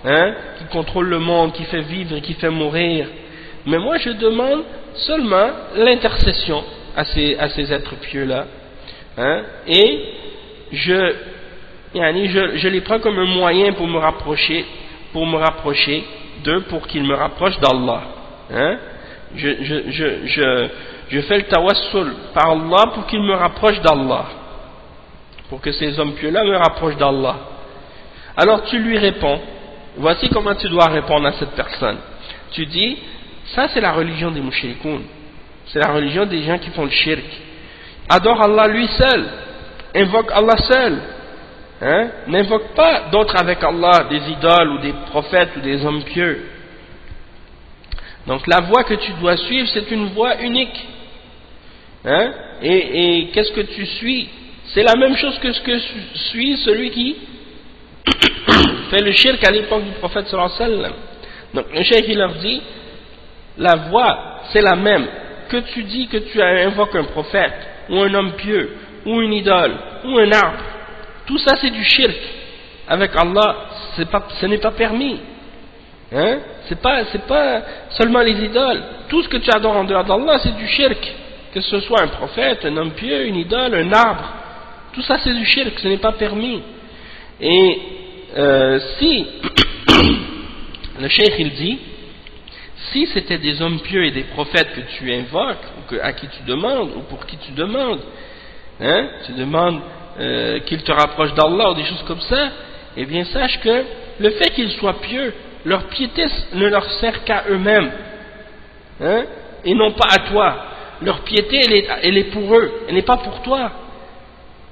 qui contrôle le monde, qui fait vivre et qui fait mourir, mais moi je demande seulement l'intercession à ces êtres pieux là, et je les prends comme un moyen pour me rapprocher d'eux, pour qu'ils me rapprochent d'Allah. Je fais le tawassul par Allah pour qu'ils me rapprochent d'Allah, pour que ces hommes pieux là me rapprochent d'Allah. Alors tu lui réponds, voici comment tu dois répondre à cette personne. Tu dis, ça c'est la religion des mushrikoun, c'est la religion des gens qui font le shirk. Adore Allah lui seul, invoque Allah seul, n'invoque pas d'autres avec Allah, des idoles ou des prophètes ou des hommes pieux. Donc la voie que tu dois suivre c'est une voie unique, et qu'est-ce que tu suis? C'est la même chose que ce que suit celui qui fait le shirk à l'époque du prophète sallallahu alayhi wa sallam. Donc le cheikh il leur dit, la voie c'est la même, que tu dis que tu invoques un prophète ou un homme pieux ou une idole ou un arbre, tout ça c'est du shirk avec Allah, ce n'est pas permis, c'est pas seulement les idoles, tout ce que tu adores en dehors d'Allah c'est du shirk, que ce soit un prophète, un homme pieux, une idole, un arbre, tout ça c'est du shirk, ce n'est pas permis. Et si le cheikh il dit, si c'était des hommes pieux et des prophètes que tu invoques, ou à qui tu demandes, ou pour qui tu demandes, tu demandes qu'ils te rapprochent d'Allah ou des choses comme ça, eh bien sache que le fait qu'ils soient pieux, leur piété ne leur sert qu'à eux-mêmes, et non pas à toi. Leur piété elle est pour eux, elle n'est pas pour toi.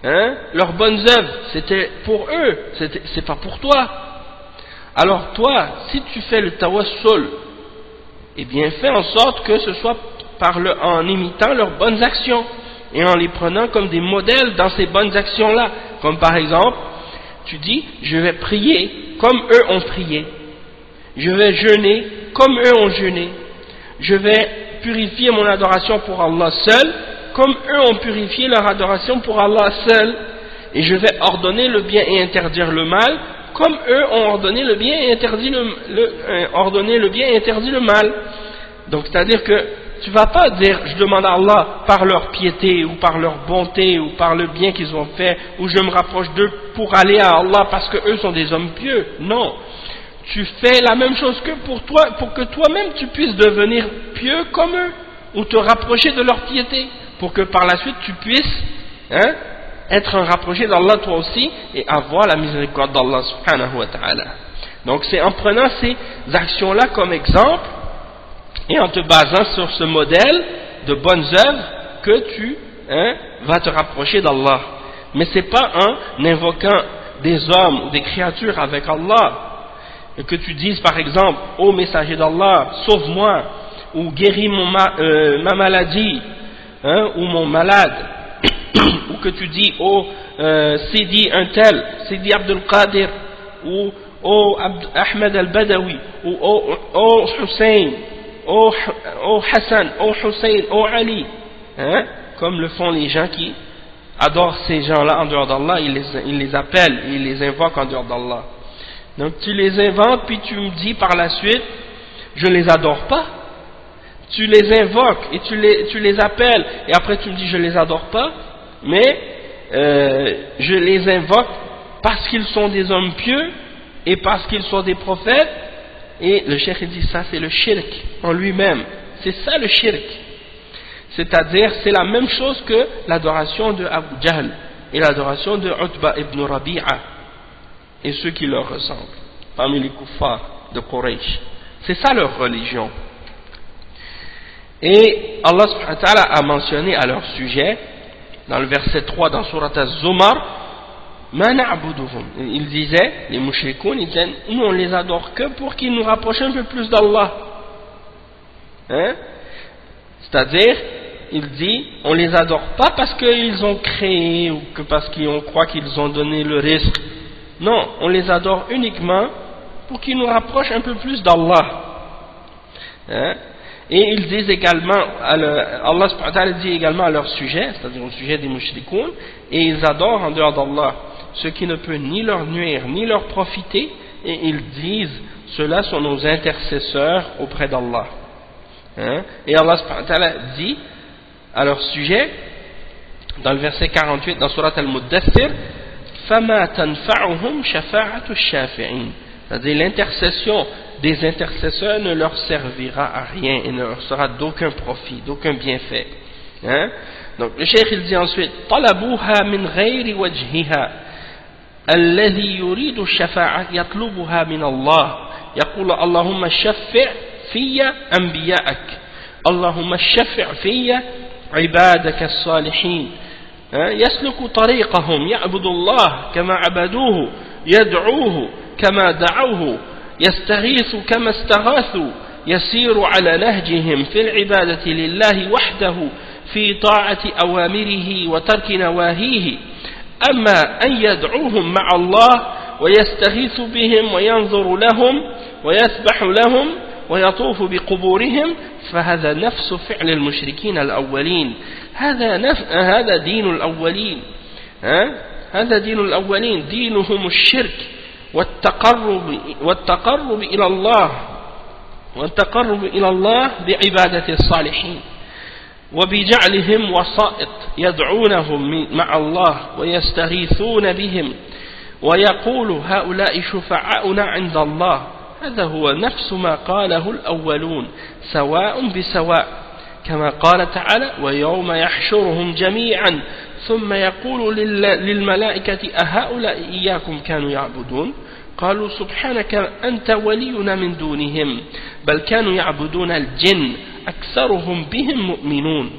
Leurs bonnes œuvres c'était pour eux, c'est pas pour toi. Alors toi, si tu fais le tawassul, eh bien fais en sorte que ce soit en imitant leurs bonnes actions et en les prenant comme des modèles dans ces bonnes actions là, comme par exemple tu dis je vais prier comme eux ont prié, je vais jeûner comme eux ont jeûné, je vais purifier mon adoration pour Allah seul comme eux ont purifié leur adoration pour Allah seul, et je vais ordonner le bien et interdire le mal comme eux ont ordonné le bien et interdit le mal. Donc c'est à dire que tu vas pas dire je demande à Allah par leur piété ou par leur bonté ou par le bien qu'ils ont fait, ou je me rapproche d'eux pour aller à Allah parce que eux sont des hommes pieux. Non, tu fais la même chose que pour toi, pour que toi-même tu puisses devenir pieux comme eux, ou te rapprocher de leur piété, pour que par la suite tu puisses être un rapproché d'Allah toi aussi et avoir la miséricorde d'Allah subhanahu wa ta'ala. Donc c'est en prenant ces actions-là comme exemple et en te basant sur ce modèle de bonnes œuvres que tu vas te rapprocher d'Allah. Mais c'est pas en invoquant des hommes ou des créatures avec Allah, et que tu dises par exemple ô messager d'Allah sauve-moi, ou guéris ma maladie, ou mon malade, ou que tu dis oh Sidi un tel, Sidi Abdul Qadir, ou oh Ahmed al-Badawi, ou oh Hussein, oh Hassan, oh Hussein, oh Ali, comme le font les gens qui adorent ces gens-là en dehors d'Allah, ils les appellent, ils les invoquent en dehors d'Allah. Donc tu les inventes, puis tu me dis par la suite je ne les adore pas. Tu les invoques et tu les appelles, et après tu me dis je ne les adore pas, mais je les invoque parce qu'ils sont des hommes pieux et parce qu'ils sont des prophètes. Et le cheikh dit ça c'est le shirk en lui-même, c'est ça le shirk. C'est-à-dire, c'est la même chose que l'adoration de Abu Jahl et l'adoration de Utba ibn Rabi'a et ceux qui leur ressemblent, parmi les kuffars de Quraysh. C'est ça leur religion. Et Allah subhanahu wa ta'ala a mentionné à leur sujet, dans le verset 3 dans Surat Az-Zumar, Ma na'buduhum. Ils disaient, les mushrikoun, ils disaient, nous on les adore que pour qu'ils nous rapprochent un peu plus d'Allah. Hein? C'est-à-dire, il dit, on les adore pas parce qu'ils ont créé ou que parce qu'on croit qu'ils ont donné le risque. Non, on les adore uniquement pour qu'ils nous rapprochent un peu plus d'Allah. Hein? Et ils disent également, Allah subhanahu wa ta'ala dit également à leur sujet, c'est-à-dire au sujet des mushrikoun, et ils adorent en dehors d'Allah ce qui ne peut ni leur nuire ni leur profiter, et ils disent, ceux-là sont nos intercesseurs auprès d'Allah. Hein? Et Allah subhanahu wa ta'ala dit à leur sujet, dans le verset 48 dans Surat Al-Muddathir, فَمَا تَنْفَعُهُمْ شَفَاعَةُ الشَّافِعِينَ, c'est-à-dire l'intercession des intercesseurs ne leur servira à rien et ne leur sera d'aucun profit, d'aucun bienfait. Hein? Donc le cheikh il dit ensuite طَلَبُوهَا مِنْ غَيْرِ وَجْهِهَا الَّذِي يُرِيدُ الشَّفَاعَةَ يَطْلُبُهَا مِنَ اللَّهِ يقول اللهم شفع في أنبيائك اللهم شفع في عبادك الصالحين يسلك طريقهم يعبد الله كما عبدوه يدعوه كما دعوه يستغيث كما استغاثوا يسير على نهجهم في العبادة لله وحده في طاعة أوامره وترك نواهيه أما أن يدعوهم مع الله ويستغيث بهم وينظر لهم ويسبح لهم ويطوف بقبورهم فهذا نفس فعل المشركين الأولين هذا دين الأولين هذا دين الأولين دينهم الشرك والتقرب إلى الله بعبادة الصالحين وبجعلهم وسائط يدعونهم مع الله ويستغيثون بهم ويقول هؤلاء شفعاؤنا عند الله هذا هو نفس ما قاله الأولون سواء بسواء كما قال تعالى ويوم يحشرهم جميعا ثم يقول للملائكة أهؤلاء إياكم كانوا يعبدون قالوا سبحانك أنت ولينا من دونهم بل كانوا يعبدون الجن أكثرهم بهم مؤمنون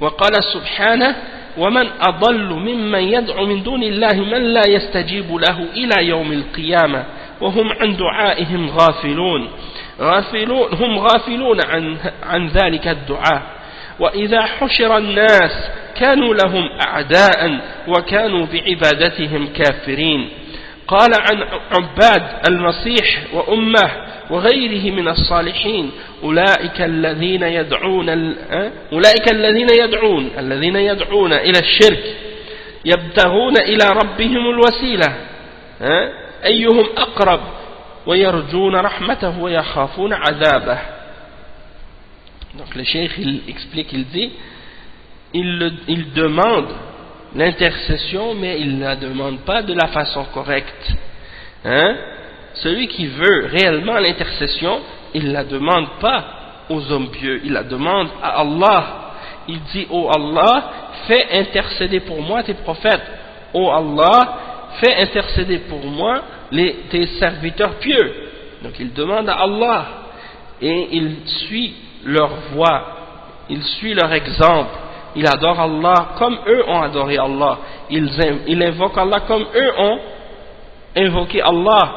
وقال سبحانه ومن أضل ممن يدعو من دون الله من لا يستجيب له إلى يوم القيامة وهم عن دعائهم غافلون هم غافلون عن ذلك الدعاء وإذا حشر الناس كانوا لهم أعداء وكانوا بعبادتهم كافرين قال عن عباد المسيح وأمه وغيره من الصالحين أولئك الذين يدعون إلى الشرك يبتغون إلى ربهم الوسيلة أيهم أقرب ويرجون رحمته ويخافون عذابه. Donc le cheikh il explique, il dit il demande l'intercession mais il ne la demande pas de la façon correcte. Celui qui veut réellement l'intercession, il ne la demande pas aux hommes pieux, il la demande à Allah. Il dit oh Allah, fais intercéder pour moi tes prophètes. Oh Allah, fais intercéder pour moi tes serviteurs pieux. Donc il demande à Allah et il suit leur voie, il suit leur exemple, il adore Allah comme eux ont adoré Allah, il invoque Allah comme eux ont invoqué Allah,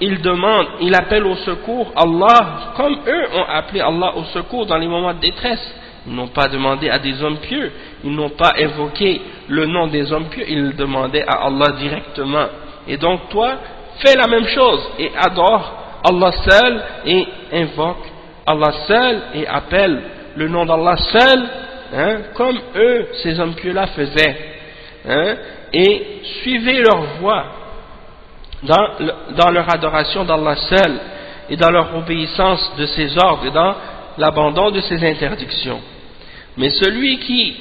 il appelle au secours Allah comme eux ont appelé Allah au secours dans les moments de détresse. Ils n'ont pas demandé à des hommes pieux, ils n'ont pas invoqué le nom des hommes pieux, ils demandaient à Allah directement. Et donc toi, fais la même chose et adore Allah seul et invoque Allah seul et appelle le nom d'Allah seul, comme eux, ces hommes pieux-là faisaient. Et suivez leur voie dans leur adoration d'Allah seul et dans leur obéissance de ses ordres et dans l'abandon de ses interdictions. Mais celui qui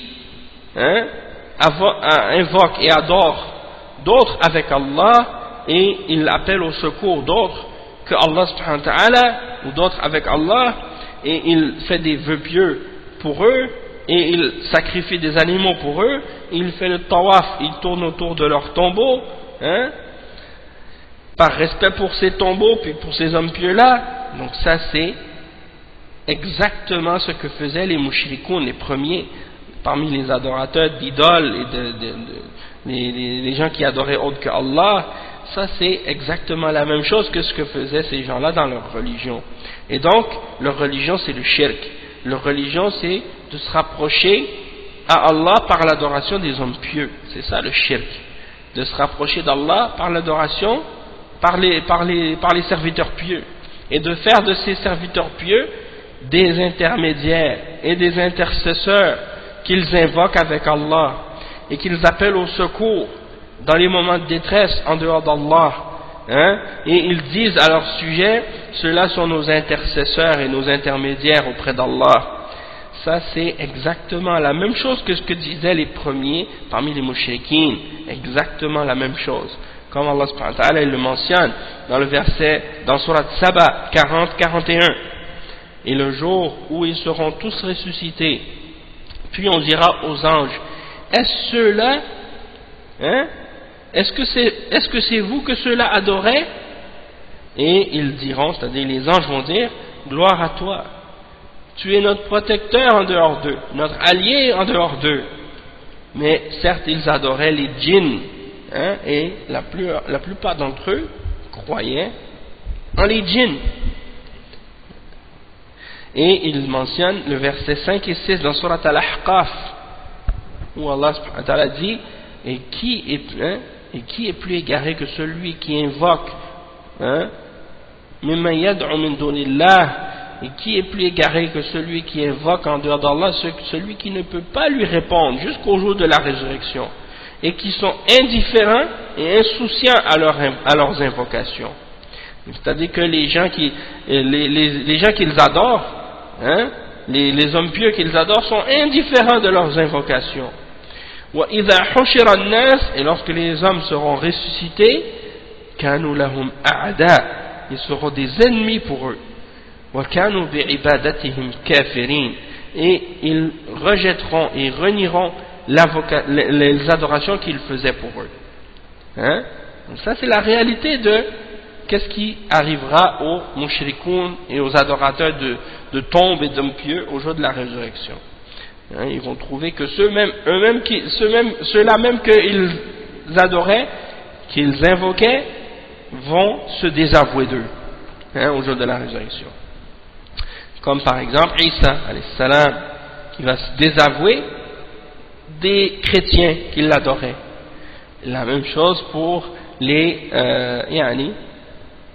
invoque et adore d'autres avec Allah et il appelle au secours d'autres que Allah subhanahu wa ta'ala ou d'autres avec Allah et il fait des vœux pieux pour eux et il sacrifie des animaux pour eux, il fait le tawaf, il tourne autour de leur tombeau, hein, par respect pour ces tombeaux, puis pour ces hommes pieux-là. Donc ça c'est exactement ce que faisaient les mushrikoun, les premiers, parmi les adorateurs d'idoles et les gens qui adoraient autre que Allah. Ça c'est exactement la même chose que ce que faisaient ces gens-là dans leur religion. Et donc leur religion c'est le shirk. Leur religion c'est de se rapprocher à Allah par l'adoration des hommes pieux. C'est ça le shirk. De se rapprocher d'Allah par l'adoration par les serviteurs pieux. Et de faire de ces serviteurs pieux des intermédiaires et des intercesseurs qu'ils invoquent avec Allah et qu'ils appellent au secours dans les moments de détresse en dehors d'Allah, hein? Et ils disent à leur sujet, ceux-là sont nos intercesseurs et nos intermédiaires auprès d'Allah. Ça c'est exactement la même chose que ce que disaient les premiers parmi les mushrikines, exactement la même chose, comme Allah subhanahu wa ta'ala il le mentionne dans le verset, dans Surat Saba 40-41. Et le jour où ils seront tous ressuscités, puis on dira aux anges, est-ce ceux-là, hein, est-ce que c'est vous que ceux-là adoraient? Et ils diront, c'est-à-dire les anges vont dire, gloire à toi, tu es notre protecteur en dehors d'eux, notre allié en dehors d'eux. Mais certes ils adoraient les djinns, hein, et la plupart d'entre eux croyaient en les djinns. Et il mentionne le verset 5 et 6 dans Surat Al-Ahqaf, où Allah subhanahu wa ta'ala dit, et qui est plus égaré que celui qui invoque, hein, mimman yad'u min dunillah, et qui est plus égaré que celui qui invoque en dehors d'Allah, celui qui ne peut pas lui répondre jusqu'au jour de la résurrection, et qui sont indifférents et insouciants à leurs invocations. C'est-à-dire que les gens qu'ils adorent, hein, les hommes pieux qu'ils adorent sont indifférents de leurs invocations. Et lorsque les hommes seront ressuscités, كانوا لهم أعداء, ils seront des ennemis pour eux. وكانوا بعبادتهم كافرين, et ils rejetteront et renieront les adorations qu'ils faisaient pour eux. Hein? Donc ça c'est la réalité de qu'est-ce qui arrivera aux mushrikoun et aux adorateurs de tombes et d'hommes pieux au jour de la résurrection. Hein, ils vont trouver que ceux-là même qu'ils adoraient, qu'ils invoquaient, vont se désavouer d'eux, hein, au jour de la résurrection. Comme par exemple Isa alayhi salam, qui va se désavouer des chrétiens qui l'adoraient. La même chose pour les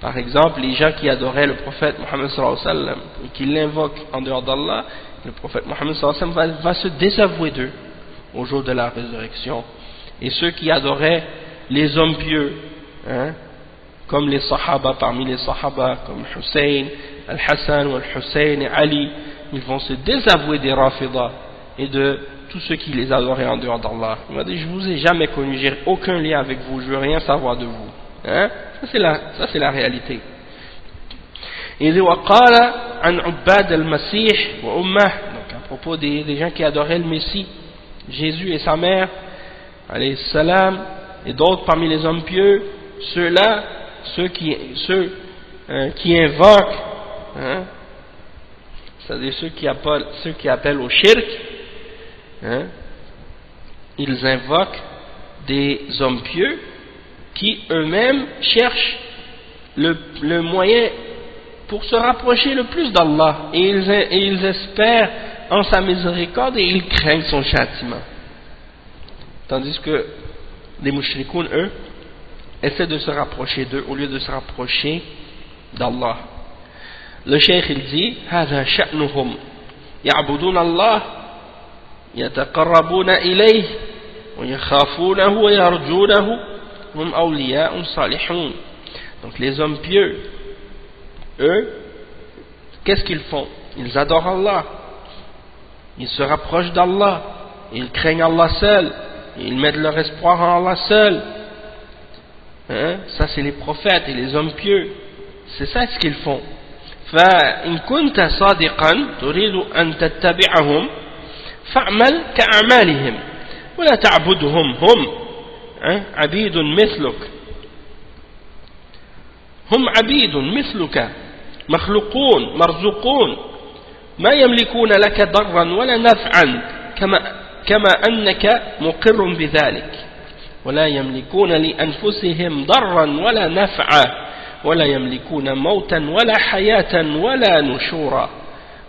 par exemple les gens qui adoraient le prophète Mohammed sallallahu alayhi wa sallam et qui l'invoquent en dehors d'Allah, le prophète Mohammed sallallahu alayhi wa sallam va se désavouer d'eux au jour de la résurrection. Et ceux qui adoraient les hommes pieux, hein, comme les sahaba, parmi les sahaba comme Hussein, Al-Hassan ou Al-Hussein et Ali, ils vont se désavouer des Rafidah et de tous ceux qui les adoraient en dehors d'Allah. Il m'a dit, je vous ai jamais connu, j'ai aucun lien avec vous, je veux rien savoir de vous. Hein? Ça c'est la réalité. Il dit, وقال عن عباد المسيح وأمه, donc à propos des gens qui adoraient le Messie, Jésus et sa mère, alayhi salam, et d'autres parmi les hommes pieux, ceux-là, ceux qui invoquent, hein, c'est-à-dire ceux qui appellent au shirk, hein, ils invoquent des hommes pieux qui eux-mêmes cherchent le moyen pour se rapprocher le plus d'Allah, et ils espèrent en sa miséricorde et ils craignent son châtiment. Tandis que les mushrikoun, eux, essaient de se rapprocher d'eux au lieu de se rapprocher d'Allah. Le cheikh il dit, هذا شأنهم يعبدون الله يتقربون إليه ويخافونه ويرجونه هم أولياء صالحون. Donc les hommes pieux, eux, qu'est-ce qu'ils font? Ils adorent Allah, ils se rapprochent d'Allah, ils craignent Allah seul, ils mettent leur espoir en Allah seul. Hein? Ça c'est les prophètes et les hommes pieux, c'est ça ce qu'ils font. فإن كنت صادقا تريد أن تتبعهم فاعمل كأعمالهم ولا تعبدهم هم عبيد مثلك هم عبيد مثلك مخلوقون مرزوقون ما يملكون لك ضرا ولا نفعا كما أنك مقر بذلك ولا يملكون لأنفسهم ضرا ولا نفعا ولا يملكون موتا ولا حياة ولا نشورا.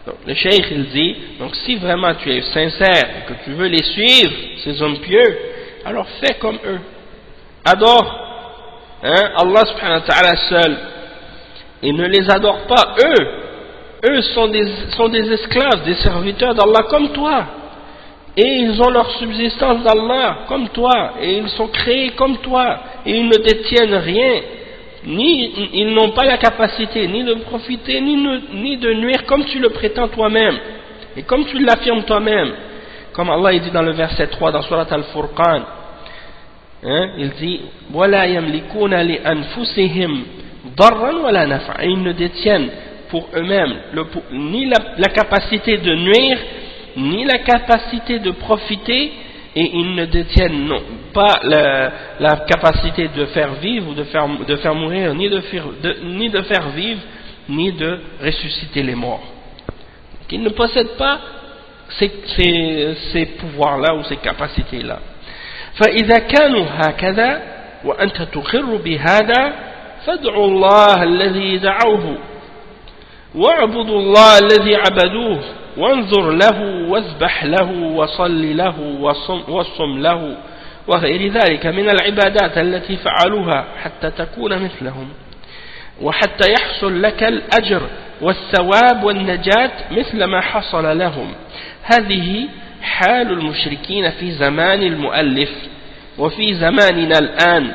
Donc, le cheikh il dit, donc si vraiment tu es sincère et que tu veux les suivre, ces hommes pieux, alors fais comme eux. Adore Allah subhanahu wa ta'ala seul et ne les adore pas eux. Eux sont des esclaves, des serviteurs d'Allah comme toi. Et ils ont leur subsistance d'Allah comme toi. Et ils sont créés comme toi. Et ils ne détiennent rien. Ils n'ont pas la capacité ni de profiter, ni de nuire comme tu le prétends toi-même. Et comme tu l'affirmes toi-même. Comme Allah dit dans le verset 3 dans Surat Al-Furqan. Il dit وَلَا يَمْلِكُونَ لِأَنفُسِهِمْ ضَرًّا وَلَا نَفْعًا. Ils ne détiennent pour eux-mêmes ni la capacité de nuire, ni la capacité de profiter, et ils ne détiennent pas la capacité de faire vivre ou de faire mourir, ni de faire vivre, ni de ressusciter les morts. Donc, ils ne possèdent pas ces pouvoirs-là ou ces capacités-là. فإذا كانوا هكذا وأنت تقر بهذا فادعوا الله الذي دعوه واعبدوا الله الذي عبدوه وانظر له واذبح له وصل له وصم له وغير ذلك من العبادات التي فعلوها حتى تكون مثلهم وحتى يحصل لك الأجر والثواب والنجاة مثل ما حصل لهم. هذه حال المشركين في زمان المؤلف وفي زماننا الآن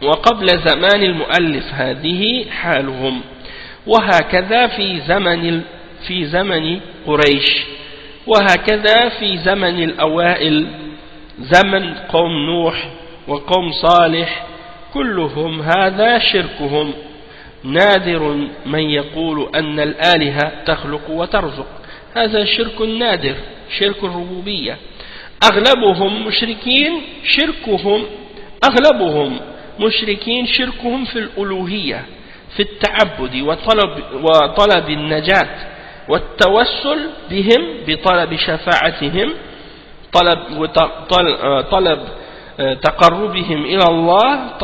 وقبل زمان المؤلف هذه حالهم وهكذا في زمن قريش وهكذا في زمن الأوائل زمن قوم نوح وقوم صالح كلهم هذا شركهم نادر من يقول أن الآلهة تخلق وترزق. هذا شرك نادر شرك الربوبية. أغلبهم مشركين شركهم في الألوهية في التعبد وطلب النجاة والتوسل بهم بطلب شفاعتهم طلب تقربهم إلى الله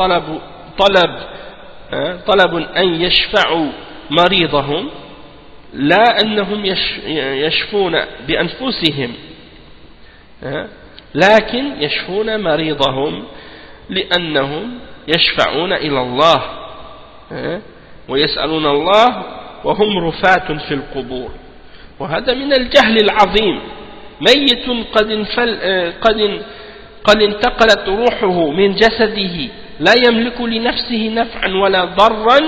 طلب أن يشفعوا مريضهم لا أنهم يشفون بأنفسهم لكن يشفون مريضهم لأنهم يشفعون إلى الله ويسألون الله وهم رفاة في القبور. وهذا من الجهل العظيم. ميت قد انتقلت روحه من جسده لا يملك لنفسه نفعا ولا ضرا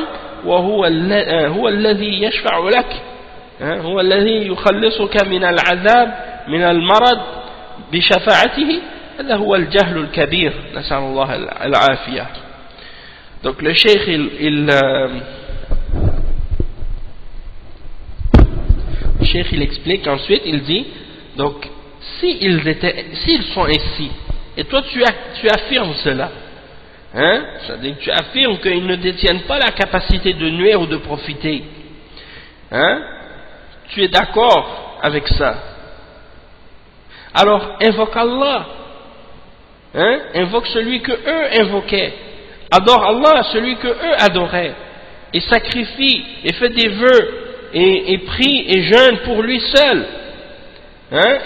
هو الذي يشفع لك هو الذي يخلصك من العذاب من المرض بشفاعته. هذا هو الجهل الكبير نسأل الله العافية. Donc le cheikh il explique ensuite, il dit donc s'ils sont ainsi et toi tu affirmes cela, c'est-à-dire que tu affirmes qu'ils ne détiennent pas la capacité de nuire ou de profiter, tu es d'accord avec ça, alors invoque Allah, invoque celui que eux invoquaient, adore Allah celui que eux adoraient, et sacrifie et fait des vœux et prie et jeûne pour lui seul,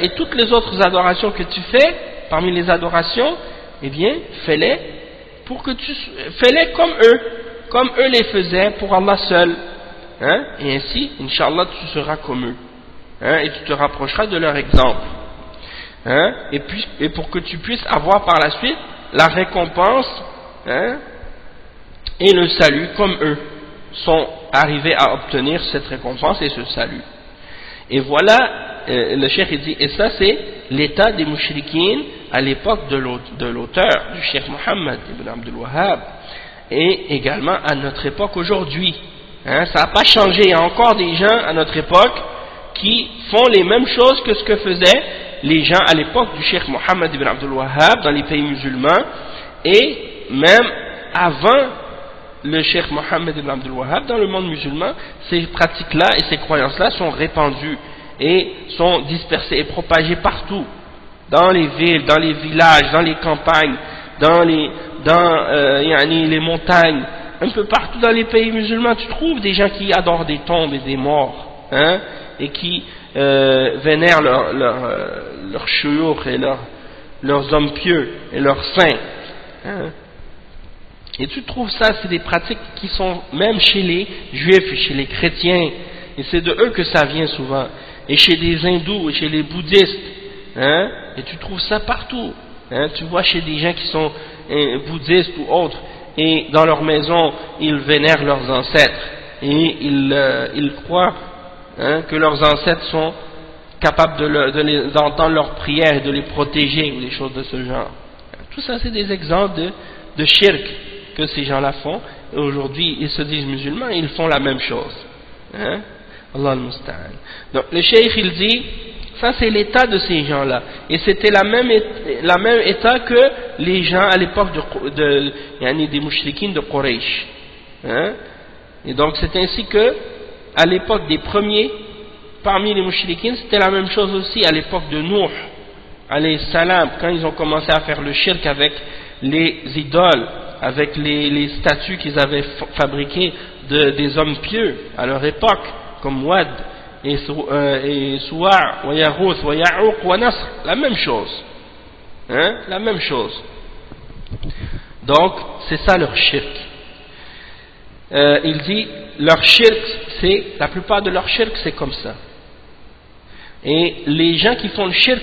et toutes les autres adorations que tu fais parmi les adorations, eh bien fais-les comme eux les faisaient pour Allah seul, et ainsi Inch'Allah tu seras comme eux, et tu te rapprocheras de leur exemple, et pour que tu puisses avoir par la suite la récompense et le salut comme eux sont arrivés à obtenir cette récompense et ce salut. Et voilà, le cheikh dit, et ça c'est l'état des mouchriquines à l'époque de l'auteur, du cheikh Mohammed ibn Abdul Wahhab, et également à notre époque aujourd'hui. Ça n'a pas changé, il y a encore des gens à notre époque qui font les mêmes choses que ce que faisaient les gens à l'époque du Cheikh Mohammed ibn Abdul Wahhab dans les pays musulmans, et même avant le Cheikh Mohammed ibn Abdul Wahhab dans le monde musulman, ces pratiques-là et ces croyances-là sont répandues et sont dispersées et propagées partout, dans les villes, dans les villages, dans les campagnes, dans les montagnes, un peu partout dans les pays musulmans. Tu trouves des gens qui adorent des tombes et des morts, hein, et qui vénèrent leurs chouyours et leurs hommes pieux et leurs saints, hein. Et tu trouves ça, c'est des pratiques qui sont même chez les juifs et chez les chrétiens, et c'est de eux que ça vient souvent, et chez les hindous et chez les bouddhistes, hein, et tu trouves ça partout, hein. Tu vois chez des gens qui sont bouddhistes ou autres, et dans leur maison ils vénèrent leurs ancêtres, et ils croient, hein, que leurs ancêtres sont capables d'entendre leurs prières et de les protéger, ou des choses de ce genre. Tout ça c'est des exemples de shirk que ces gens-là font, et aujourd'hui ils se disent musulmans et ils font la même chose, hein? Allah al-Musta'an. Donc le cheikh il dit, ça c'est l'état de ces gens-là, et c'était la même état que les gens à l'époque des mouchriquines de Quraysh, hein? Et donc c'est ainsi que à l'époque des premiers parmi les mouchriquines, c'était la même chose aussi à l'époque de Nuh alayhi salam, quand ils ont commencé à faire le shirk avec les idoles, avec les statues qu'ils avaient fabriquées des hommes pieux à leur époque, comme Wad et Suwa', wa Yaghouth, wa Ya'ouq, wa Nasr, la même chose, hein, la même chose. Donc c'est ça leur shirk. Il dit leur shirk, la plupart de leur shirk c'est comme ça. Et les gens qui font le shirk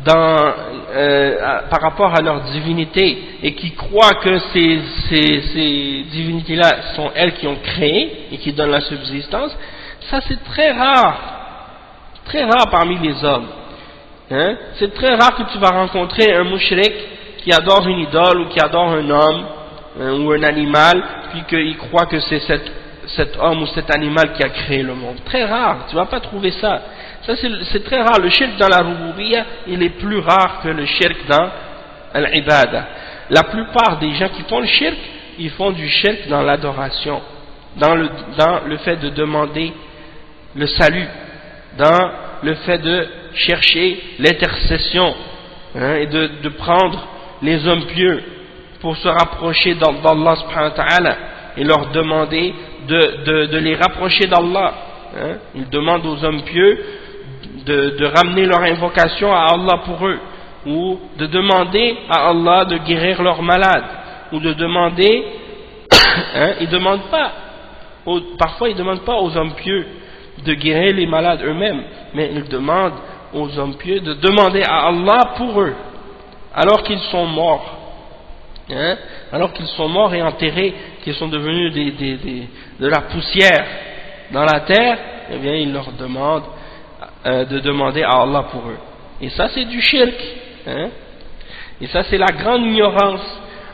par rapport à leur divinité et qui croient que ces divinités-là sont elles qui ont créé et qui donnent la subsistance, ça c'est très rare parmi les hommes, hein? C'est très rare que tu vas rencontrer un mushrik qui adore une idole ou qui adore un homme, hein, ou un animal, puis qu'il croit que c'est cet homme ou cet animal qui a créé le monde. Très rare, tu ne vas pas trouver ça. Ça c'est très rare. Le shirk dans la rububiyya, il est plus rare que le shirk dans l'ibada. La plupart des gens qui font le shirk, ils font du shirk dans l'adoration, dans le fait de demander le salut, dans le fait de chercher l'intercession, hein, et de prendre les hommes pieux pour se rapprocher d'Allah subhanahu wa ta'ala et leur demander de les rapprocher d'Allah, hein. Ils demandent aux hommes pieux de ramener leur invocation à Allah pour eux, ou de demander à Allah de guérir leurs malades, ou de demander, hein, parfois ils ne demandent pas aux hommes pieux de guérir les malades eux-mêmes, mais ils demandent aux hommes pieux de demander à Allah pour eux, alors qu'ils sont morts, hein, alors qu'ils sont morts et enterrés, qu'ils sont devenus de la poussière dans la terre. Eh bien ils leur demandent de demander à Allah pour eux. Et ça c'est du shirk, hein? Et ça c'est la grande ignorance.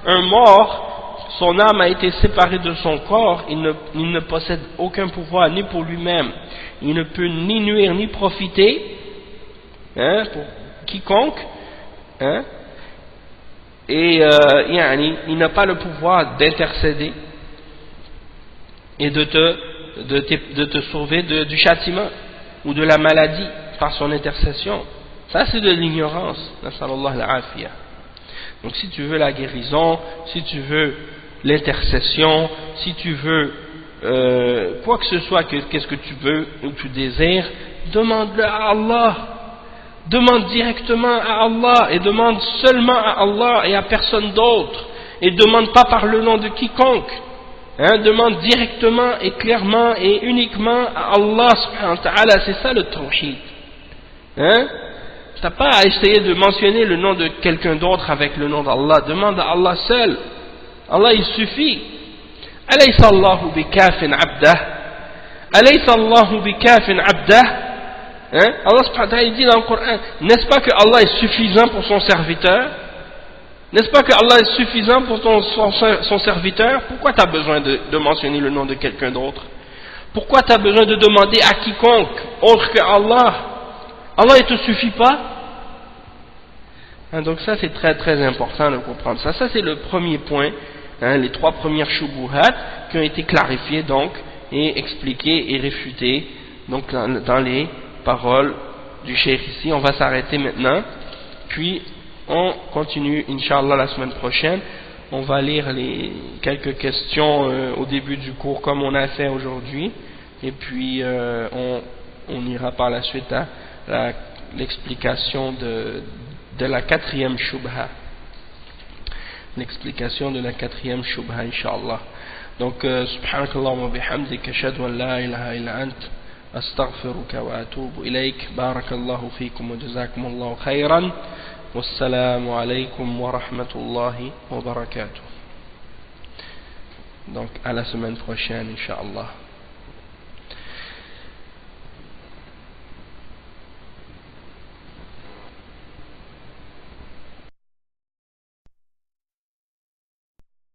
Un mort, son âme a été séparée de son corps, il ne possède aucun pouvoir ni pour lui-même, il ne peut ni nuire ni profiter, hein, pour quiconque, hein? Et il n'a pas le pouvoir d'intercéder et de te sauver du châtiment ou de la maladie par son intercession. Ça c'est de l'ignorance. Donc si tu veux la guérison, si tu veux l'intercession, si tu veux quoi que ce soit, qu'est-ce que tu veux ou tu désires, demande-le à Allah. Demande directement à Allah, et demande seulement à Allah et à personne d'autre, et demande pas par le nom de quiconque, hein, demande directement et clairement et uniquement à Allah subhanahu wa ta'ala. C'est ça le tawhid, hein? T'as pas à essayer de mentionner le nom de quelqu'un d'autre avec le nom d'Allah. Demande à Allah seul. Allah il suffit. Alaysa Allahu bikafin abdah, alaysa Allahu bikafin abdah. Hein? Allah subhanahu wa ta'ala il dit dans le Coran, n'est-ce pas que Allah est suffisant pour son serviteur? N'est-ce pas que Allah est suffisant pour son serviteur? Pourquoi tu as besoin de mentionner le nom de quelqu'un d'autre? Pourquoi tu as besoin de demander à quiconque autre que Allah? Allah ne te suffit pas? Hein, donc ça c'est très très important de comprendre ça. Ça c'est le premier point, hein, les 3 premières shubuhat qui ont été clarifiées donc et expliquées et réfutées donc dans les paroles du cheikh ici. On va s'arrêter maintenant, puis on continue Inch'Allah la semaine prochaine. On va lire les quelques questions au début du cours comme on a fait aujourd'hui, et puis on ira par la suite à l'explication de la 4e shubha. L'explication de la 4e shubha, Inch'Allah. Donc, subhanakallahumma wa bihamdika ashhadu an la ilaha illa ant astaghfiruka wa atubu ilayk. Barakallahu fikum wa jazakumullahu khayran. Wassalamu alaykum wa rahmatullahi wa barakatuh. Donc, à la semaine prochaine, Inch'Allah.